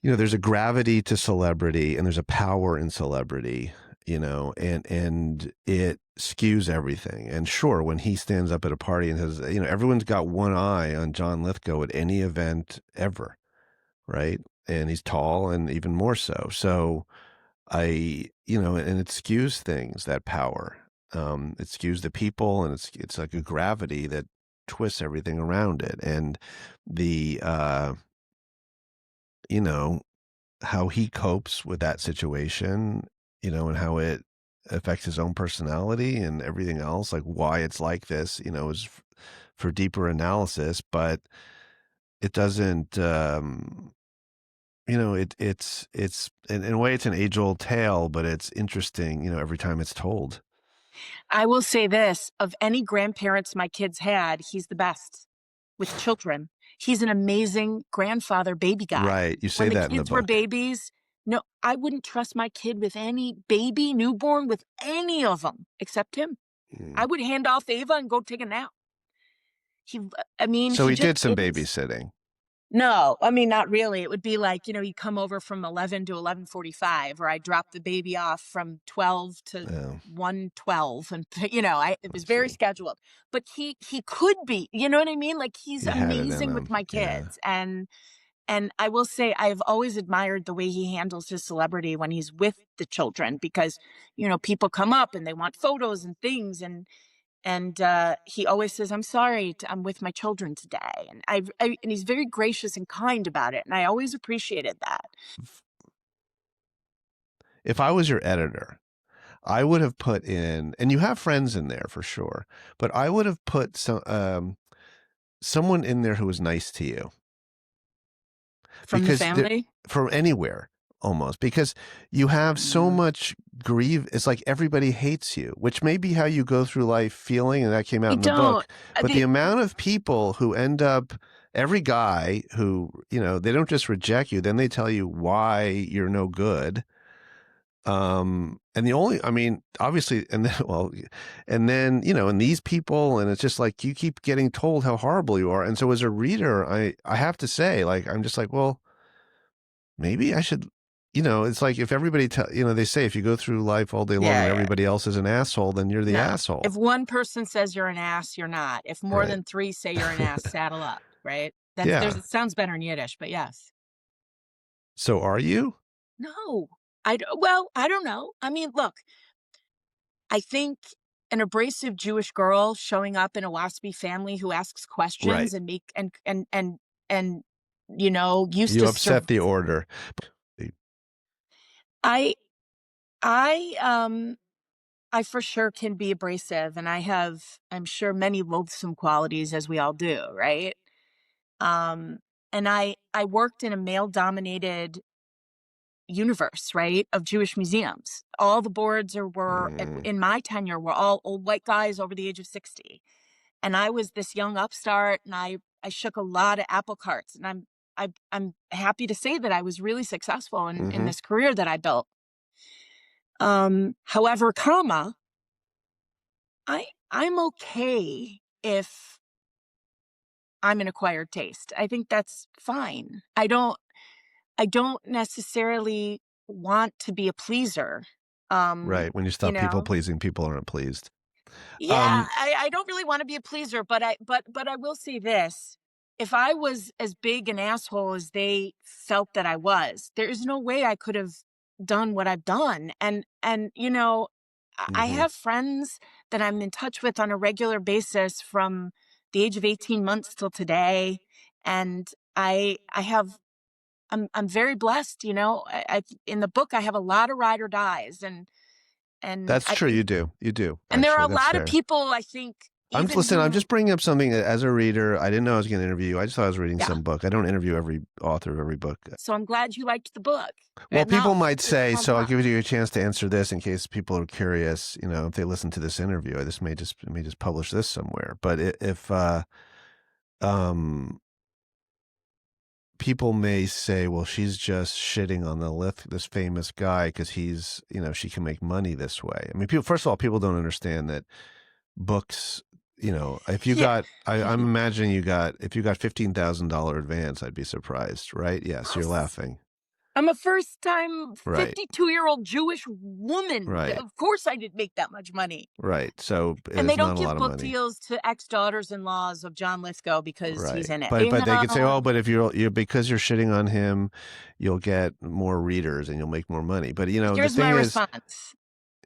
there's a gravity to celebrity and there's a power in celebrity, and it skews everything. And sure, when he stands up at a party and says, everyone's got one eye on John Lithgow at any event ever, right? And he's tall and even more so. So and it skews things, that power. It skews the people, and it's like a gravity that twists everything around it. And the, how he copes with that situation, and how it affects his own personality and everything else, like why it's like this, is for deeper analysis, but it doesn't, it's in a way it's an age old tale, but it's interesting, every time it's told. I will say this, of any grandparents my kids had, he's the best with children. He's an amazing grandfather, baby guy. Right. You say When the that in the kids were book. babies, no, I wouldn't trust my kid with any baby, newborn, with any of them except him. I Mm. would hand off Ava and go take a nap. He, I mean, So he he just did some is. babysitting. No, I mean, not really. It would be like, you come over from 11 to 11:45, or I drop the baby off from 12 to Yeah, 1:12, and it I was very see. scheduled. But he could be, you know what I mean? Like, he's He had it in amazing with him. my Yeah. kids. And I will say I've always admired the way he handles his celebrity when he's with the children, because, people come up and they want photos and things, and he always says, I'm sorry, I'm with my children today. And and he's very gracious and kind about it. And I always appreciated that. If I was your editor, I would have put in, and you have friends in there for sure, but I would have put someone in there who was nice to you, From the because family. from anywhere almost, because you have so Mm. much grief. It's like everybody hates you, which may be how you go through life feeling, and that came out I in the don't. book. But the amount of people who end up, every guy who, they don't just reject you, then they tell you why you're no good. And I mean, obviously, and then, well, and then, and these people, and it's just like, you keep getting told how horrible you are. And so as a reader, I have to say, like, I'm just like, well, maybe I should, it's like if everybody, they say if you go through life all day long and Yeah, yeah. everybody else is an asshole, then you're the No. asshole. If one person says you're an ass, you're not. If more Right. than 3 say you're an ass, saddle up, right? Yeah. It sounds better in Yiddish, but yes. So are you? No. Well, I don't know. I mean, look, I think an abrasive Jewish girl showing up in a WASPy family who asks Right. questions and make and used You to upset the order. I I I for sure can be abrasive, and I'm sure, many loathsome qualities, as we all do, right? Um, and I worked in a male dominated universe, right, of Jewish museums. All the boards Mm, in my tenure were all old white guys over the age of 60. And I was this young upstart, and I shook a lot of apple carts, and I'm happy to say that I was really successful in mhm. this career that I built. However, I'm okay if I'm an acquired taste. I think that's fine. I don't necessarily want to be a pleaser. Um, Right. When you you stop people know? pleasing, people aren't pleased. Yeah, Um, I don't really want to be a pleaser, but I will say this. If I was as big an asshole as they felt that I was, there is no way I could have done what I've done. And I mhm. have friends that I'm in touch with on a regular basis from the age of 18 months till today. And I'm very blessed, in the book I have a lot of ride or dies, and That's I true. You do. You do. and there are Actually, a that's lot of fair. people, I think, even Listen, I'm who just bringing up something as a reader. I didn't know I was going to interview you. I just thought I was reading yeah. some book. I don't interview every author of every book. So I'm glad you liked the book. Well, Now people might here's a say, so I'll compliment. give you a chance to answer this in case people are curious, if they listen to this interview. This may just publish this somewhere. But if um people may say, well, she's just shitting on this famous guy because he's, she can make money this way. I mean, people, first of all, people don't understand that books, if you Yeah. got, I'm imagining if you got $15,000 advance, I'd be surprised, right? Yes, you're laughing. I'm a first time Right, 52-year-old Jewish woman. right, Of course I did make that much money. right. So And they it's don't not a give lot of book money. deals to ex-daughters-in-laws of John Lithgow because he's Right. in it. But they could say, oh, but if you're because you're shitting on him, you'll get more readers and you'll make more money. But the Here's my thing is, response.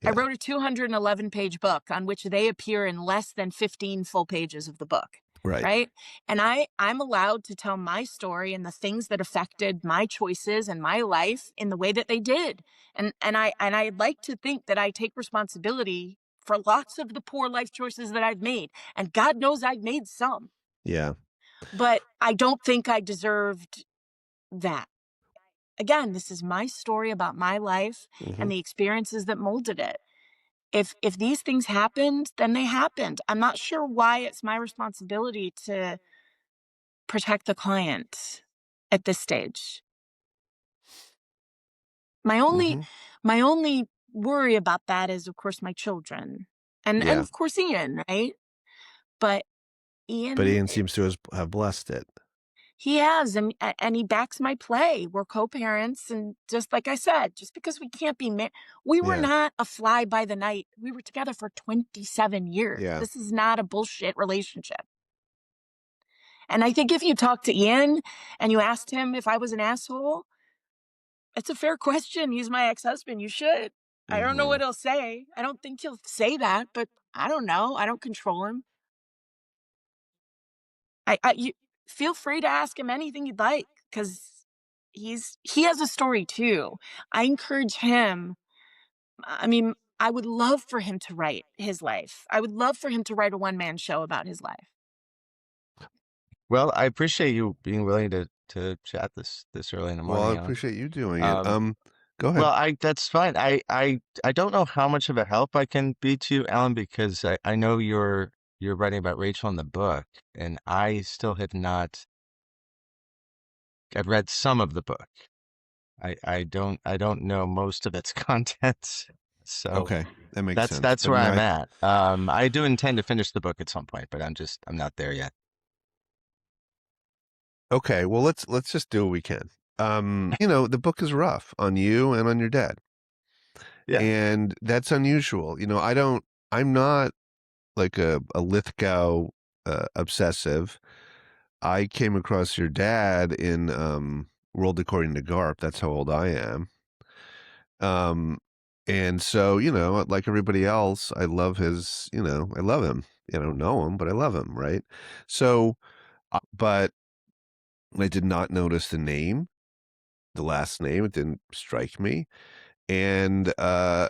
I yeah, wrote a 211-page book on which they appear in less than 15 full pages of the book, right. right? And I'm allowed to tell my story and the things that affected my choices and my life in the way that they did. And I like to think that I take responsibility for lots of the poor life choices that I've made. And God knows I've made some, Yeah. but I don't think I deserved that. Again, this is my story about my life Hmm. and the experiences that molded it. If these things happened, then they happened. I'm not sure why it's my responsibility to protect the client at this stage. My only Hmm. my only worry about that is, of course, my children. And Yeah. of course Ian, right? But But Ian, Ian seems to have blessed it. he has, and he backs my play. We're co-parents, and just like I said, just because we can't be we were Yeah. not a fly by the night. We were together for 27 years. Yeah. This is not a bullshit relationship. And I think if you talk to Ian and you asked him if I was an asshole, it's a fair question. He's my ex-husband. You should. I don't know Hmm. what he'll say. I don't think he'll say that, but I don't know. I don't control him. You feel free to ask him anything you'd like, because he has a story too. I encourage him. I mean, I would love for him to write his life. I would love for him to write a one-man show about his life. Well, I appreciate you being willing to chat this early in the Well, I morning, Alan. appreciate you doing it. Um, Go ahead. well, I that's fine. I don't know how much of a help I can be to you, Alan, because I know you're writing about Rachel in the book, and I still have not. I've read some of the book. I don't know most of its contents, so Okay, that makes that's sense. that's But where no, I'm at. I do intend to finish the book at some point, but I'm not there yet. okay. Well, let's just do what we can. the book is rough on you and on your dad. Yeah. And that's unusual. I'm not like a Lithgow obsessive. I came across your dad in World According to Garp. That's how old I am. Um, and so, like everybody else, I love I love him. I don't know him, but I love him, right? So, but I did not notice the last name. It didn't strike me. And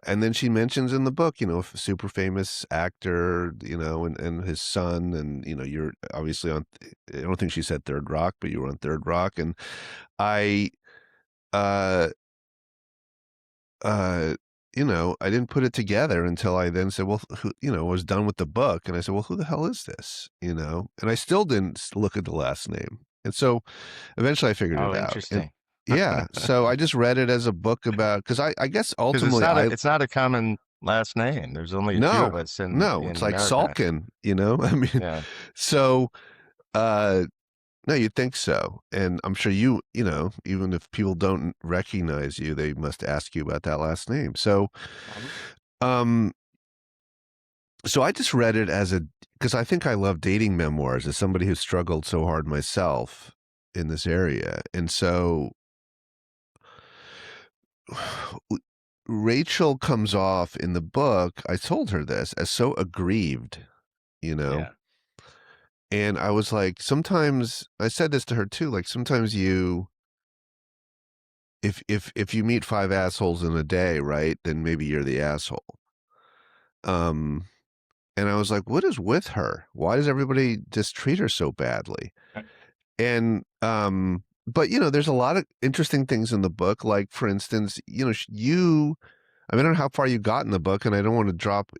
then she mentions in the book, a super famous actor, and his son, and you're obviously on. I don't think she said Third Rock, but you were on Third Rock, and I, uh, uh, I didn't put it together until I then said, well, was done with the book, and I said, well, who the hell is this? And I still didn't look at the last name, and so eventually I figured Oh, it out, and interesting. yeah, so I just read it as a book about because I guess Because it's ultimately not a I it's not a common last name. There's only a few of no, us in no, it's in like America. Salkin, I mean, Yeah. so, uh, no, you'd think so, and I'm sure even if people don't recognize you, they must ask you about that last name. Mhm. Um, so I just read it because I think I love dating memoirs as somebody who struggled so hard myself in this area, and so Rachel comes off in the book, I told her this, as so aggrieved, you know? Yeah. And I was like, sometimes I said this to her too, like sometimes if you meet five assholes in a day, right, then maybe you're the asshole. Um, and I was like, what is with her? Why does everybody just treat her so badly? And but there's a lot of interesting things in the book. Like for instance, I mean, I don't know how far you got in the book, and I don't want to drop,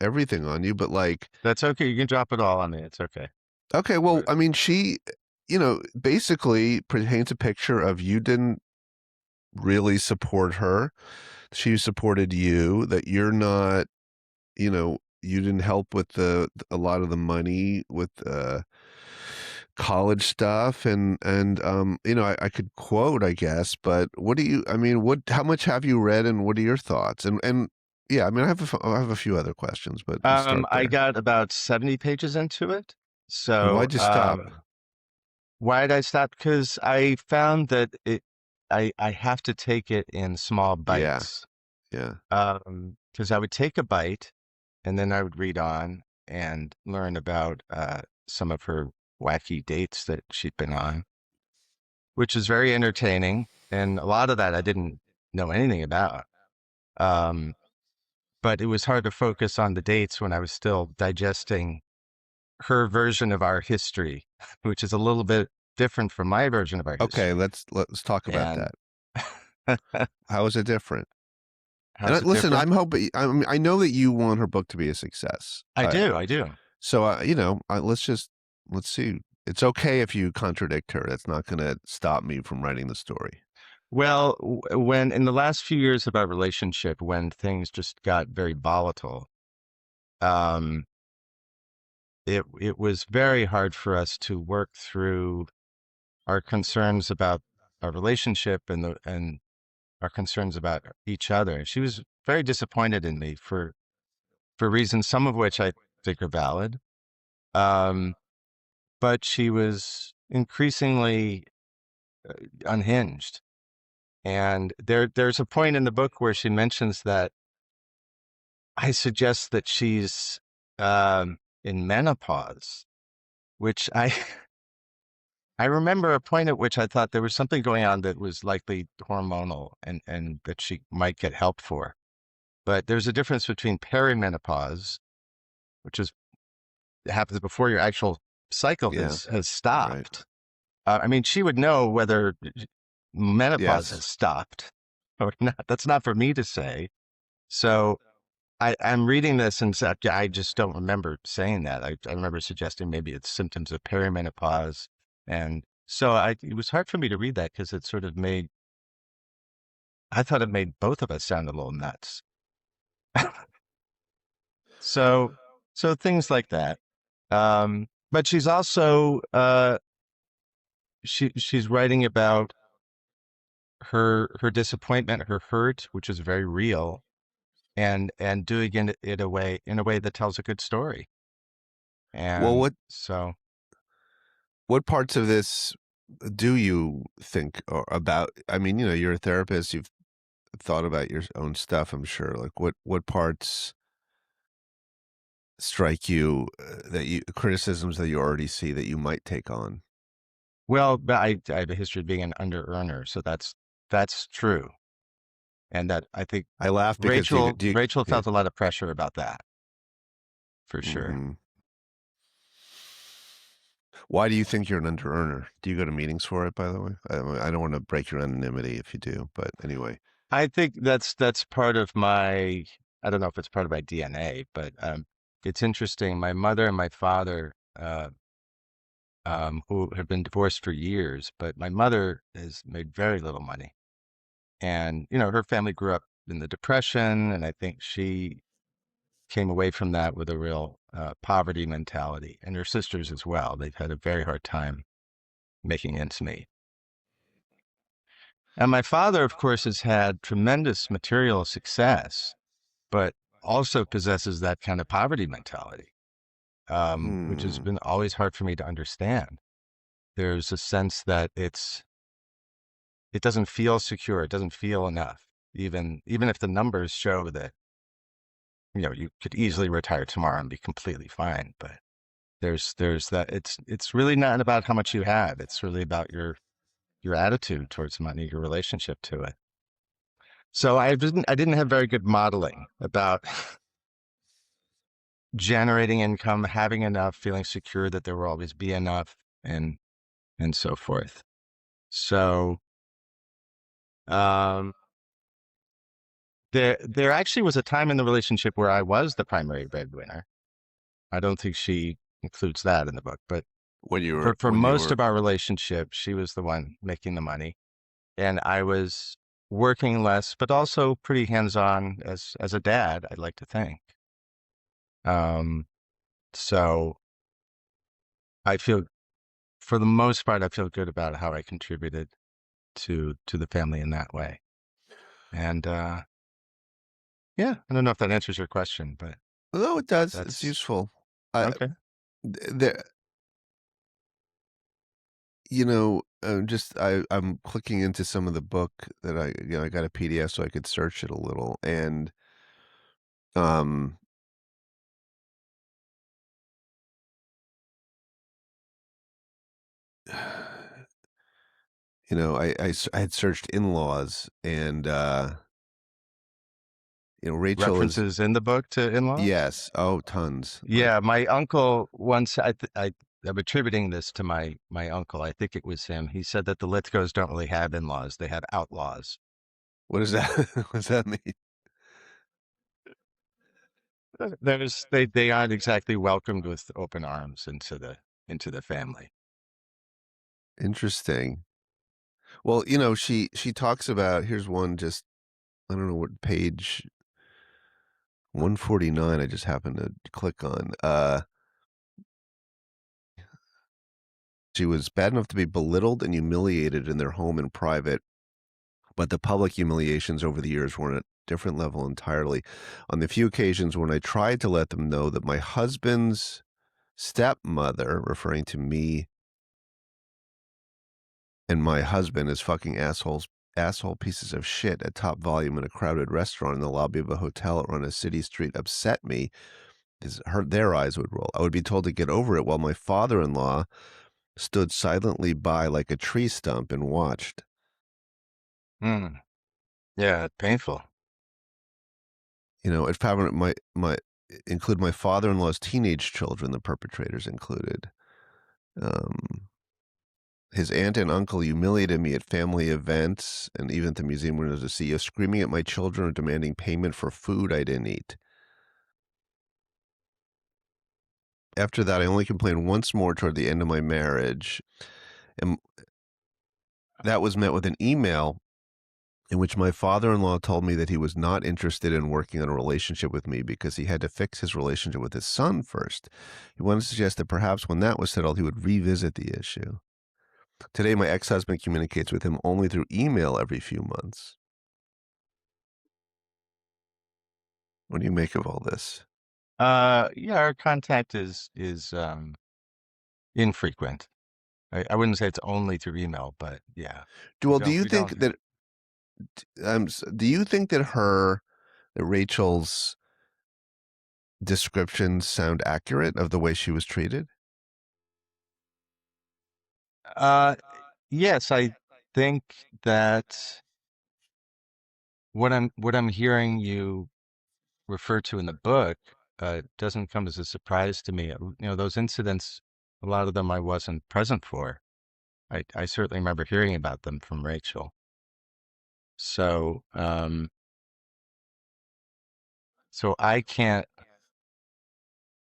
everything on you, but like, That's okay. You can drop it all on me. It's okay. okay, well, I mean, she, basically paints a picture of you didn't really support her. She supported you, that you're not, you didn't help with a lot of the money with college stuff and I could quote, I guess, but I mean, how much have you read and what are your thoughts? And yeah, I mean, I have a few other questions, but we'll start I there. got about 70 pages into it. And So, why'd you stop? why did I stop? Because I found that I have to take it in small Yeah, bites. yeah. Because I would take a bite and then I would read on and learn about some of her wacky dates that she'd been on, which is very entertaining. And a lot of that I didn't know anything about. Um, but it was hard to focus on the dates when I was still digesting her version of our history, which is a little bit different from my version of our Okay, history. let's talk about And that. How is it different? And how's it listen, different? I'm hoping. I know that you want her book to be a success. I do, I do. So let's see. It's okay if you contradict her. That's not going to stop me from writing the story. Well, when in the last few years of our relationship, when things just got very volatile, um, it was very hard for us to work through our concerns about our relationship and our concerns about each other. She was very disappointed in me for reasons, some of which I think are valid. Um, but she was increasingly unhinged. And there's a point in the book where she mentions that I suggest that she's in menopause, which I remember a point at which I thought there was something going on that was likely hormonal and that she might get help for. But there's a difference between perimenopause, which is happens before your actual cycle Yeah, has right. stopped. I mean, she would know whether menopause Yes. has stopped or not. That's not for me to say. So I'm reading this and I just don't remember saying that. I remember suggesting maybe it's symptoms of perimenopause. And so it was hard for me to read that because it sort of I thought it made both of us sound a little nuts. So, so things like that. But she's also, she's writing about her disappointment, her hurt, which is very real, and doing it in a way that tells a good story. Well, And so what parts of this do you think are about? I mean, you're a therapist. You've thought about your own stuff, I'm sure. Like, what parts strike you that you criticisms that you already see that you might take on? well, but I have a history of being an under earner, so that's true. And that I think I laugh because do you Rachel yeah, felt a lot of pressure about that for sure. mhm. Why do you think you're an under earner? Do you go to meetings for it, by the way? I don't want to break your anonymity if you do, but anyway. I think that's part of my, I don't know if it's part of my DNA, but it's interesting. My mother and my father, who have been divorced for years, but my mother has made very little money. And, her family grew up in the Depression, and I think she came away from that with a real poverty mentality, and her sisters as well. They've had a very hard time making ends meet. And my father, of course, has had tremendous material success, but also possesses that kind of poverty mentality, which has Hmm. been always hard for me to understand. There's a sense that it doesn't feel secure. It doesn't feel enough, even if the numbers show that you could easily retire tomorrow and be completely fine. But there's that. It's really not about how much you have. It's really about your attitude towards money, your relationship to it. So I didn't have very good modeling about generating income, having enough, feeling secure that there will always be enough, and so forth. So um, there actually was a time in the relationship where I was the primary breadwinner. I don't think she includes that in the book, but When you were for most of our relationship, she was the one making the money, and I was working less, but also pretty hands-on as a dad, I'd like to think. Um, so I feel, for the most part, I feel good about how I contributed to the family in that way. And yeah, I don't know if that answers your question, but No, it does. It's that's useful. I okay. there I'm clicking into some of the book that I got a PDF so I could search it a little, and um I had searched in-laws, and Rachel is References in the book to in-laws? yes. Oh, tons. Like, Yeah, my uncle once, I'm attributing this to my uncle. I think it was him. He said that the Lithgows don't really have in-laws; they have outlaws. what does that what does that mean? They aren't exactly welcomed with open arms into the family. Interesting. Well, she talks about, here's one, just I don't know what page 149 I just happened to click on. She was bad enough to be belittled and humiliated in their home in private, but the public humiliations over the years were on a different level entirely. On the few occasions when I tried to let them know that my husband's stepmother, referring to me and my husband, as fucking asshole pieces of shit at top volume in a crowded restaurant in the lobby of a hotel or on a city street, upset me, their eyes would roll. I would be told to get over it while my father-in-law stood silently by like a tree stump and watched. Mm, yeah, painful. It found my include my father-in-law's teenage children, the perpetrators included. Um, his aunt and uncle humiliated me at family events and even at the museum when I was a CEO, screaming at my children or demanding payment for food I didn't eat. After that, I only complained once more toward the end of my marriage, and that was met with an email in which my father-in-law told me that he was not interested in working on a relationship with me because he had to fix his relationship with his son first. He wanted to suggest that perhaps when that was settled, he would revisit the issue. Today, my ex-husband communicates with him only through email every few months. What do you make of all this? Yeah, our contact is infrequent. I wouldn't say it's only through email, but yeah, Well, do you we don't. think that do you think that Rachel's descriptions sound accurate of the way she was treated? Uh, yes, I think that what I'm hearing you refer to in the book doesn't come as a surprise to me. Those incidents, a lot of them I wasn't present for. I certainly remember hearing about them from Rachel. So, so I can't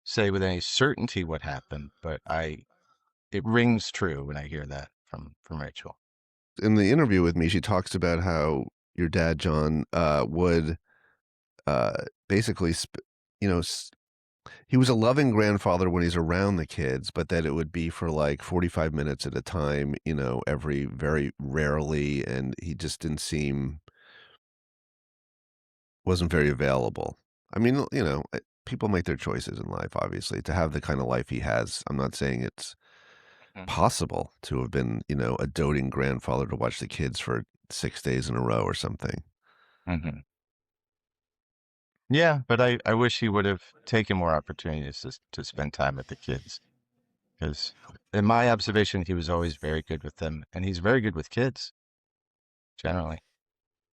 say with any certainty what happened, but it rings true when I hear that from Rachel. In the interview with me, she talks about how your dad, John, would basically, he was a loving grandfather when he's around the kids, but that it would be for like 45 minutes at a time, every very rarely. And he just wasn't very available. I mean, people make their choices in life, obviously. To have the kind of life he has, I'm not saying it's Mhm. possible to have been, a doting grandfather to watch the kids for 6 days in a row or something. Mhm. Yeah, but I wish he would have taken more opportunities to spend time with the kids. Because in my observation, he was always very good with them, and he's very good with kids generally.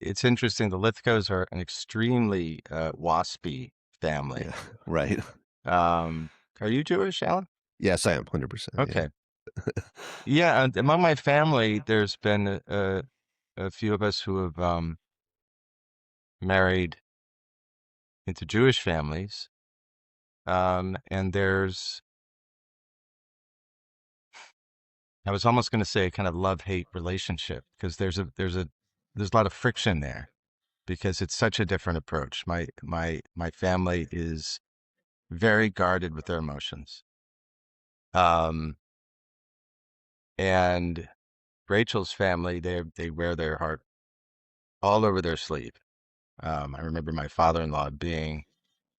It's interesting. The Lithgows are an extremely waspy family. Yeah, right. Um, are you Jewish, Alan? Yes, I am 100%. Yeah. Okay. Yeah, and among my family, there's been a few of us who have married into Jewish families, and I was almost going to say a kind of love-hate relationship because there's a lot of friction there because it's such a different approach. My family is very guarded with their emotions. Um, and Rachel's family, they wear their heart all over their sleeve. I remember my father-in-law being,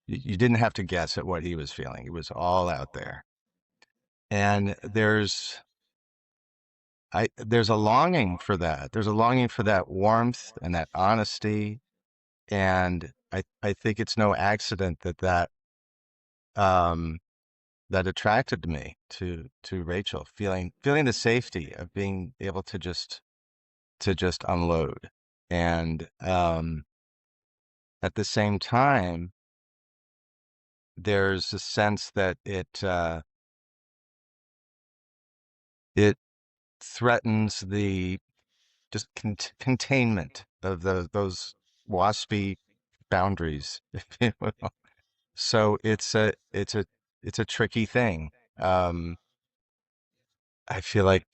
you didn't have to guess at what he was feeling. It was all out there. And there's a longing for that. There's a longing for that warmth and that honesty. And I think it's no accident um, that attracted me to Rachel, feeling the safety of being able to just unload. And at the same time, there's a sense that it threatens the just containment of those waspy boundaries, if you will. So it's a tricky thing. Um, I feel like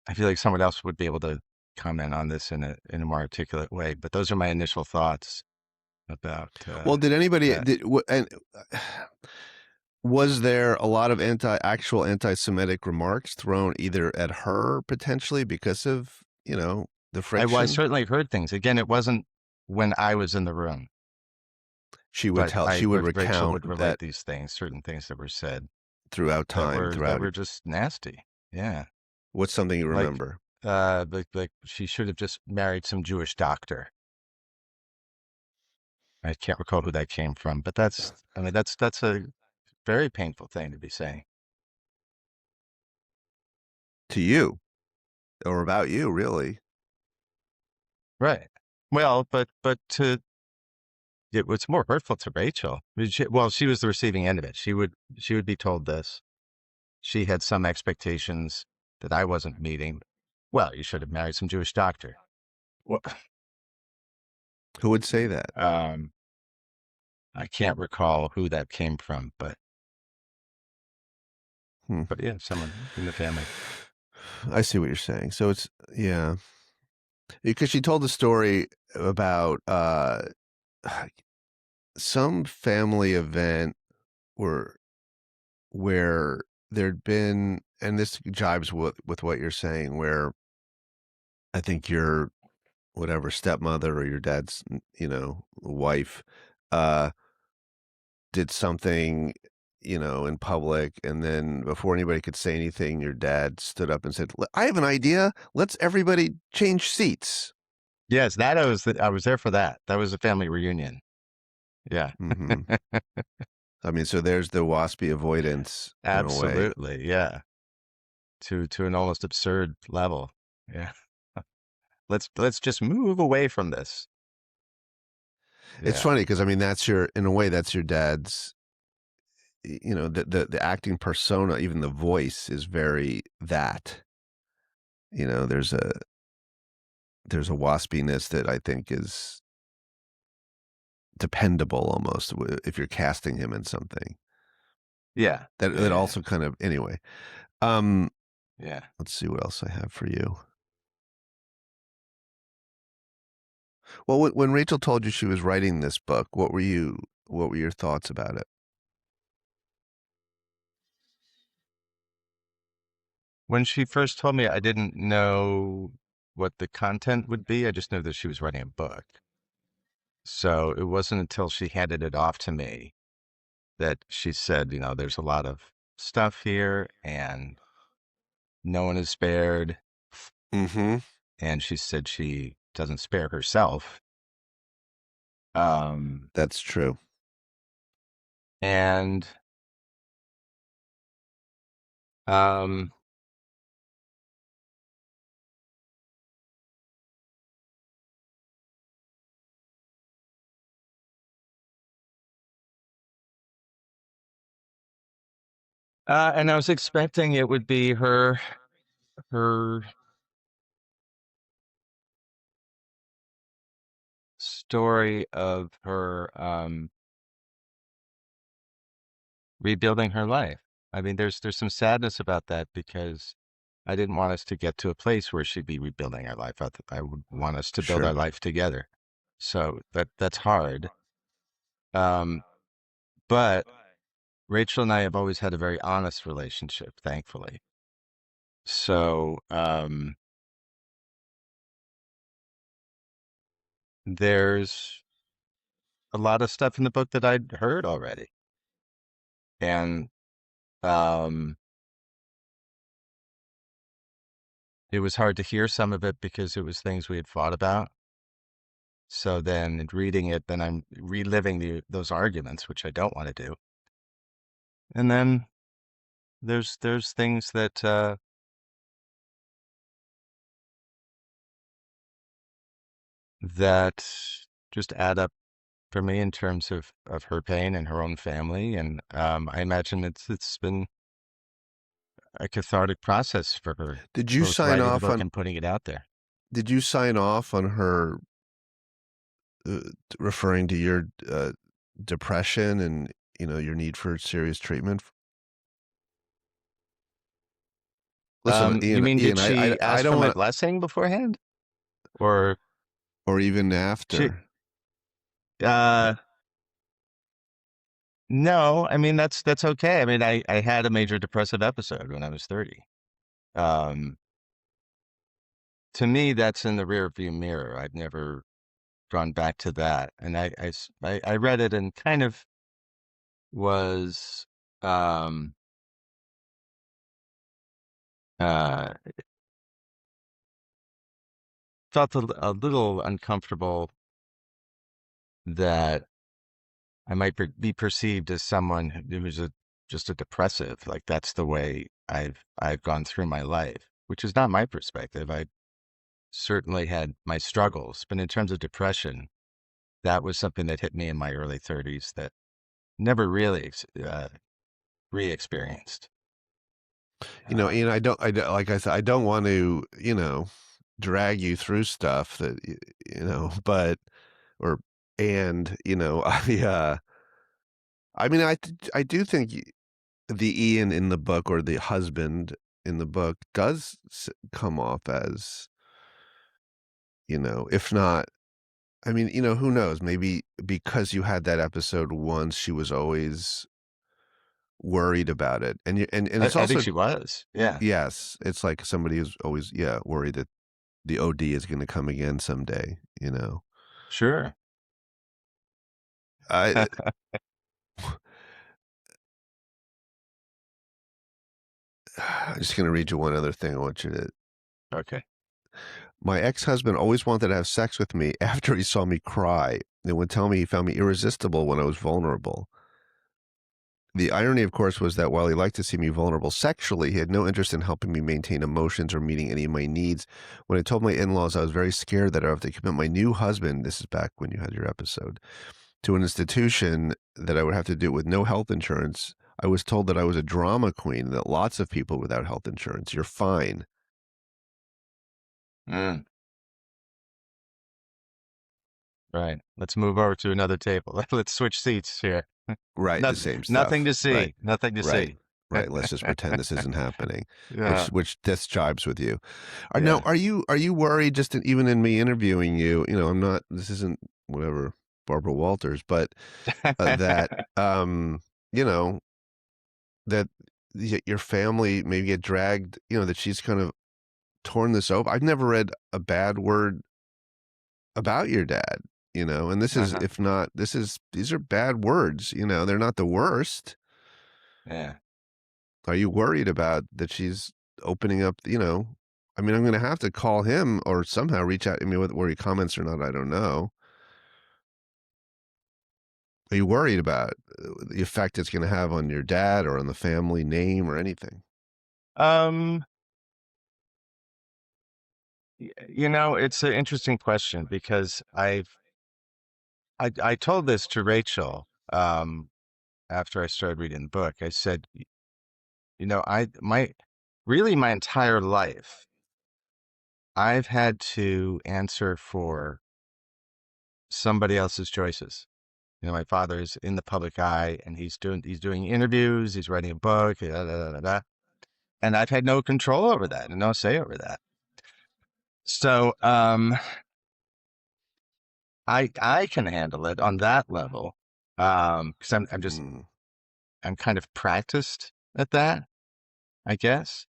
I feel like someone else would be able to comment on this in a more articulate way, but those are my initial thoughts about Well, did anybody that. was there a lot of actual anti-Semitic remarks thrown either at her potentially because of, the I friction? certainly heard things. Again, it wasn't when I was in the room, She would but Rachel recount would relate that these things, certain things that were said throughout that time, were that throughout. were just nasty. Yeah. What's something you Like remember? like she should have just married some Jewish doctor. I can't recall who that came from, but I mean that's a very painful thing to be saying. To you or about you, really? Right. Well, but to it was more hurtful to Rachel. I mean, well, she was the receiving end of it. She would be told this. She had some expectations that I wasn't meeting. Well, you should have married some Jewish doctor. Well, Who would say that? um, I can't recall who that came from, but Hmm. yeah, someone in the family. I see what you're saying. So it's, yeah, because she told the story about some family event where where there'd been and this jibes with what you're saying, where I think your whatever stepmother or your dad's, wife, uh, did something, in public, and then before anybody could say anything, your dad stood up and said, "I have an idea. Let's everybody change seats." Yes, that I was there for that. That was a family reunion. Yeah. Mhm. I mean, so there's the waspy avoidance in a way. Absolutely. Yeah. To an almost absurd level. Yeah. Let's just move away from this. It's Yeah. funny because I mean, in a way, that's your dad's, the acting persona, even the voice is very that. You know, there's a waspiness that I think is dependable almost if you're casting him in something. Yeah. That Yeah. also kind of anyway. Um, Yeah. let's see what else I have for you. Well, when Rachel told you she was writing this book, what were your thoughts about it? When she first told me, I didn't know what the content would be. I just knew that she was writing a book. So it wasn't until she handed it off to me that she said, there's a lot of stuff here and no one is spared. Mhm. And she said she doesn't spare herself. Um, That's true. and um, and I was expecting it would be her story of her rebuilding her life. I mean, there's some sadness about that because I didn't want us to get to a place where she'd be rebuilding our life. I would want us to build our Sure. life together. So that's hard. Um, but Rachel and I have always had a very honest relationship, thankfully. So there's a lot of stuff in the book that I'd heard already, and um, it was hard to hear some of it because it was things we had fought about. So then in reading it, then I'm reliving those arguments, which I don't want to do. And then there's things that just add up for me in terms of her pain and her own family. And I imagine it's been a cathartic process for her, Did you both sign writing the off book on and putting it out there. did you sign off on her referring to your depression and, your need for serious treatment? Listen, You mean, did Ian, she I ask don't for my want blessing beforehand? Or or even she, after. uh, no, I mean, that's okay. I mean, I had a major depressive episode when I was 30. Um, to me, that's in the rear view mirror. I've never gone back to that. And I read it and kind of was, um, uh, felt a little uncomfortable that I might be perceived as someone who's just a depressive. Like that's the way I've gone through my life, which is not my perspective. I certainly had my struggles, but in terms of depression, that was something that hit me in my early 30s that never really re-experienced. Ian, Um, like I said, I don't want to, drag you through stuff that, but, or, and, I mean, I do think the Ian in the book or the husband in the book does come off as, if not, I mean, who knows? Maybe because you had that episode once, she was always worried about it. And it's I think also, she was. Yeah. yes, it's like somebody who's always, yeah, worried that the OD is going to come again someday, you know. Sure. I I'm just going to read you one other thing. I want you to. Okay. My ex-husband always wanted to have sex with me after he saw me cry and would tell me he found me irresistible when I was vulnerable. The irony, of course, was that while he liked to see me vulnerable sexually, he had no interest in helping me maintain emotions or meeting any of my needs. When I told my in-laws I was very scared that I would have to commit my new husband, this is back when you had your episode, to an institution, that I would have to do it with no health insurance, I was told that I was a drama queen and that lots of people without health insurance, you're fine. Mm, right. Let's move over to another table. Let's switch seats here. Right, the Not, same nothing stuff. to Right, see. Nothing to right, see. right. Let's just pretend this isn't happening, Yeah. which this jibes with you. Now, Yeah. are you worried, just even in me interviewing you? You know, I'm not. This isn't whatever Barbara Walters, but that you know that your family maybe get dragged. You know, that she's kind of torn this open. I've never read a bad word about your dad. You know, and this is, Uh-huh. if not, these are bad words. You know, they're not the worst. Yeah. Are you worried about that she's opening up, you know? I mean, I'm going to have to call him or somehow reach out. I mean, whether he comments or not, I don't know. Are you worried about the effect it's going to have on your dad or on the family name or anything? Um, you know, it's an interesting question because I told this to Rachel after I started reading the book. I said, you know, really my entire life, I've had to answer for somebody else's choices. You know, my father is in the public eye and he's doing interviews, he's writing a book, da, da, da, da, da. And I've had no control over that and no say over that. So I can handle it on that level. Because Mm. I'm kind of practiced at that, I guess.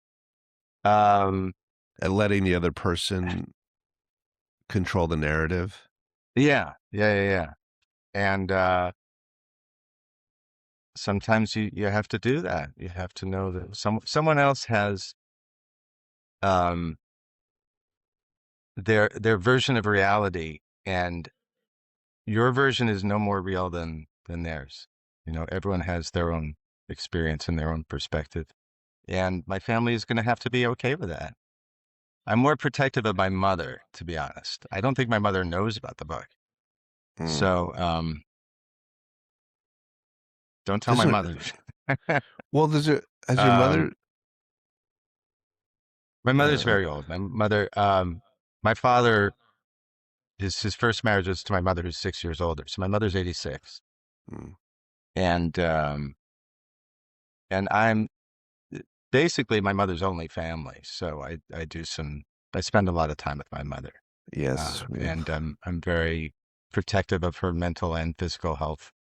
Um And letting the other person control the narrative. yeah. And sometimes you have to do that. You have to know that someone else has um their version of reality, and your version is no more real than theirs. You know, everyone has their own experience and their own perspective. And my family is going to have to be okay with that. I'm more protective of my mother, to be honest. I don't think my mother knows about the book. Mm. So, don't tell Does my it, mother. well, has your um, mother, my mother's uh, very old. My father, his first marriage was to my mother, who's 6 years older. So my mother's 86. mm, And, and I'm basically my mother's only family. So I spend a lot of time with my mother. yes. And I'm very protective of her mental and physical health.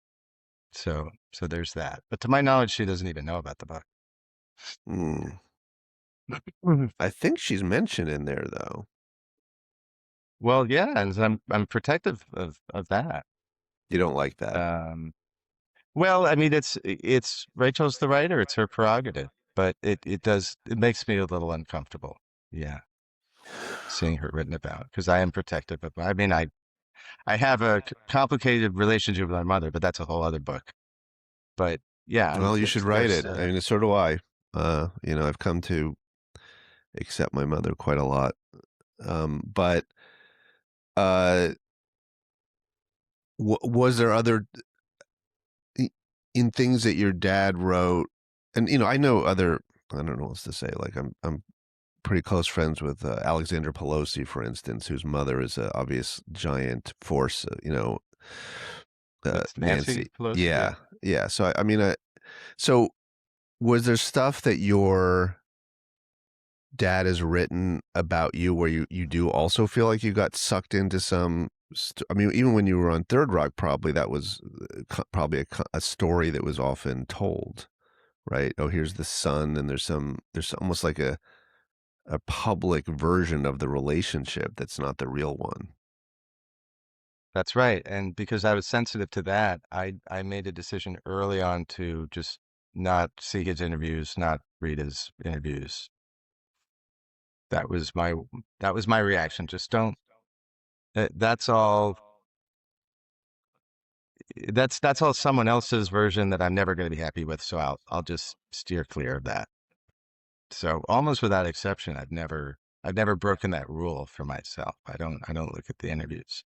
So there's that. But to my knowledge, she doesn't even know about the book. Mm. Mhm. I think she's mentioned in there, though. Well, yeah, and I'm protective of that. You don't like that. Well, I mean, it's Rachel's the writer; it's her prerogative. But it makes me a little uncomfortable. Yeah, seeing her written about because I am protective of. I mean, I have a complicated relationship with my mother, but that's a whole other book. But yeah, Well, you should write there's it. I mean, so do I. You know, I've come to accept my mother quite a lot. But uh, was there other in things that your dad wrote? And you know, I know other. I don't know what else to say. Like I'm pretty close friends with Alexandra Pelosi, for instance, whose mother is an obvious giant force. You know, that's Nancy Nancy. Pelosi. Yeah. Yeah, yeah. So I mean, so was there stuff that your dad has written about you where you do also feel like you got sucked into some I mean, even when you were on Third Rock, probably that was probably a story that was often told. right? Oh, here's the son, and there's almost like a public version of the relationship that's not the real one. That's right. And because I was sensitive to that, I made a decision early on to just not see his interviews, not read his interviews. That was my reaction. Just don't. That's all. That's all someone else's version that I'm never going to be happy with. So I'll just steer clear of that. So almost without exception, I've never broken that rule for myself. I don't look at the interviews.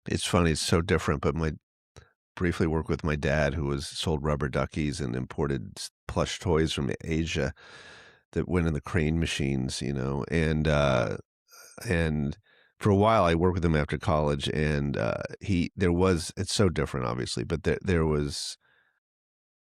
It's funny, it's so different, but my briefly worked with my dad who was sold rubber duckies and imported plush toys from Asia that went in the crane machines, and for a while I worked with him after college, and it's so different obviously, but there was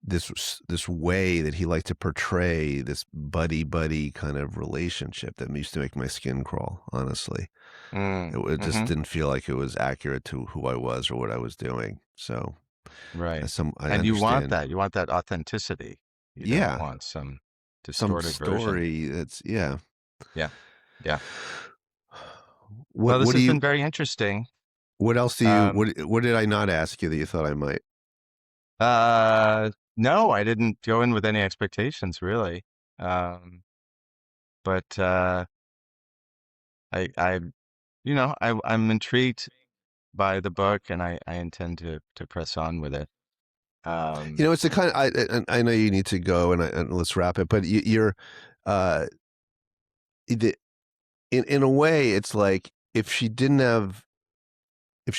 this way that he liked to portray this buddy kind of relationship that used to make my skin crawl, honestly. It just Mm-hmm. didn't feel like it was accurate to who I was or what I was doing. So Right. I And you want understand. that. You want that authenticity. You don't Yeah, want some some distorted version. story that's yeah. Yeah. Yeah. What Well, this what do has you been very interesting. what else do you Um, what did I not ask you that you thought I might? no, I didn't go in with any expectations really. Um, but I I'm intrigued by the book and I intend to press on with it. You Um, know, it's the kind of, I know you need to go and let's wrap it, but you're uh the, in a way it's like if she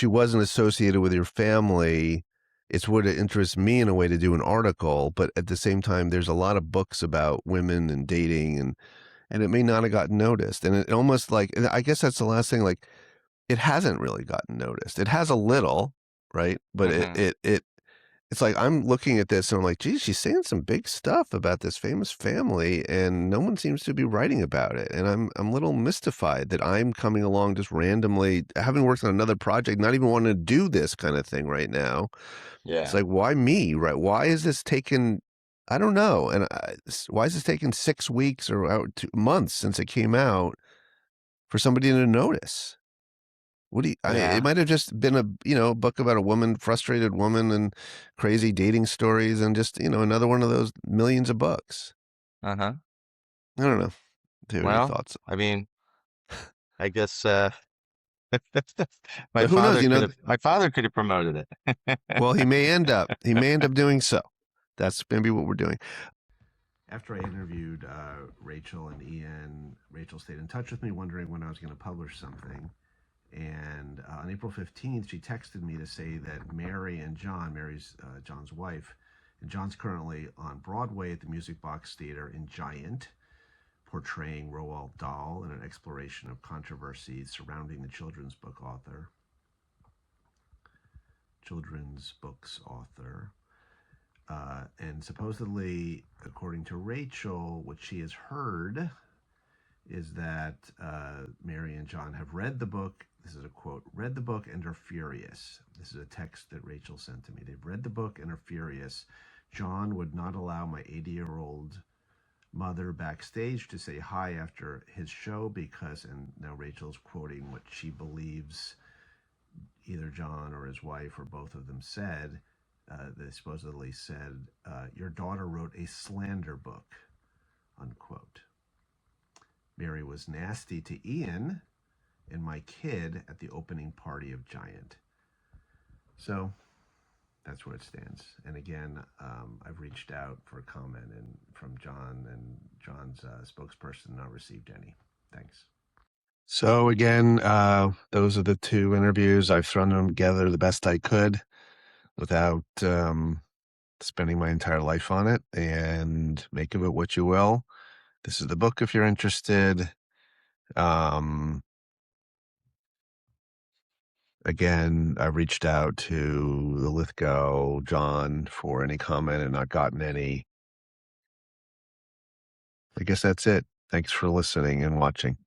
wasn't associated with your family, it's would it interest me in a way to do an article, but at the same time there's a lot of books about women and dating and it may not have gotten noticed. And it almost like, and I guess that's the last thing, like it hasn't really gotten noticed. It has a little, right? But mhm. it's like I'm looking at this and I'm like, geez, she's saying some big stuff about this famous family, and no one seems to be writing about it. And I'm a little mystified that I'm coming along just randomly, having worked on another project, not even wanting to do this kind of thing right now. It's Yeah. like, why me, right? Why is this taken? I don't know. And why is this taking 6 weeks or 2 months since it came out for somebody to notice? What do you, it Yeah. might have just been a book about a woman, frustrated woman and crazy dating stories and just, another one of those millions of books. Uh-huh. I don't know. Do you have any Well, thoughts? I mean, I guess But who knows, my father could have promoted it. well, he may end up doing so. That's maybe what we're doing. After I interviewed Rachel and Ian, Rachel stayed in touch with me wondering when I was going to publish something. And on April 15th, she texted me to say that Mary's John's wife, and John's currently on Broadway at the Music Box Theater in Giant, portraying Roald Dahl in an exploration of controversies surrounding the children's books author. And supposedly, according to Rachel, what she has heard is that Mary and John have read the book. This is a quote, read the book and are furious. This is a text that Rachel sent to me. They've read the book and are furious. John would not allow my 80-year-old mother backstage to say hi after his show because, and now Rachel's quoting what she believes either John or his wife or both of them said. They supposedly said, your daughter wrote a slander book, unquote. Mary was nasty to Ian and my kid at the opening party of Giant. So that's where it stands. And again, I've reached out for a comment from John, and John's spokesperson not received any. Thanks. So again, those are the two interviews. I've thrown them together the best I could without spending my entire life on it, and make of it what you will. This is the book if you're interested. Again, I reached out to the Lithgow, John, for any comment and not gotten any. I guess that's it. Thanks for listening and watching.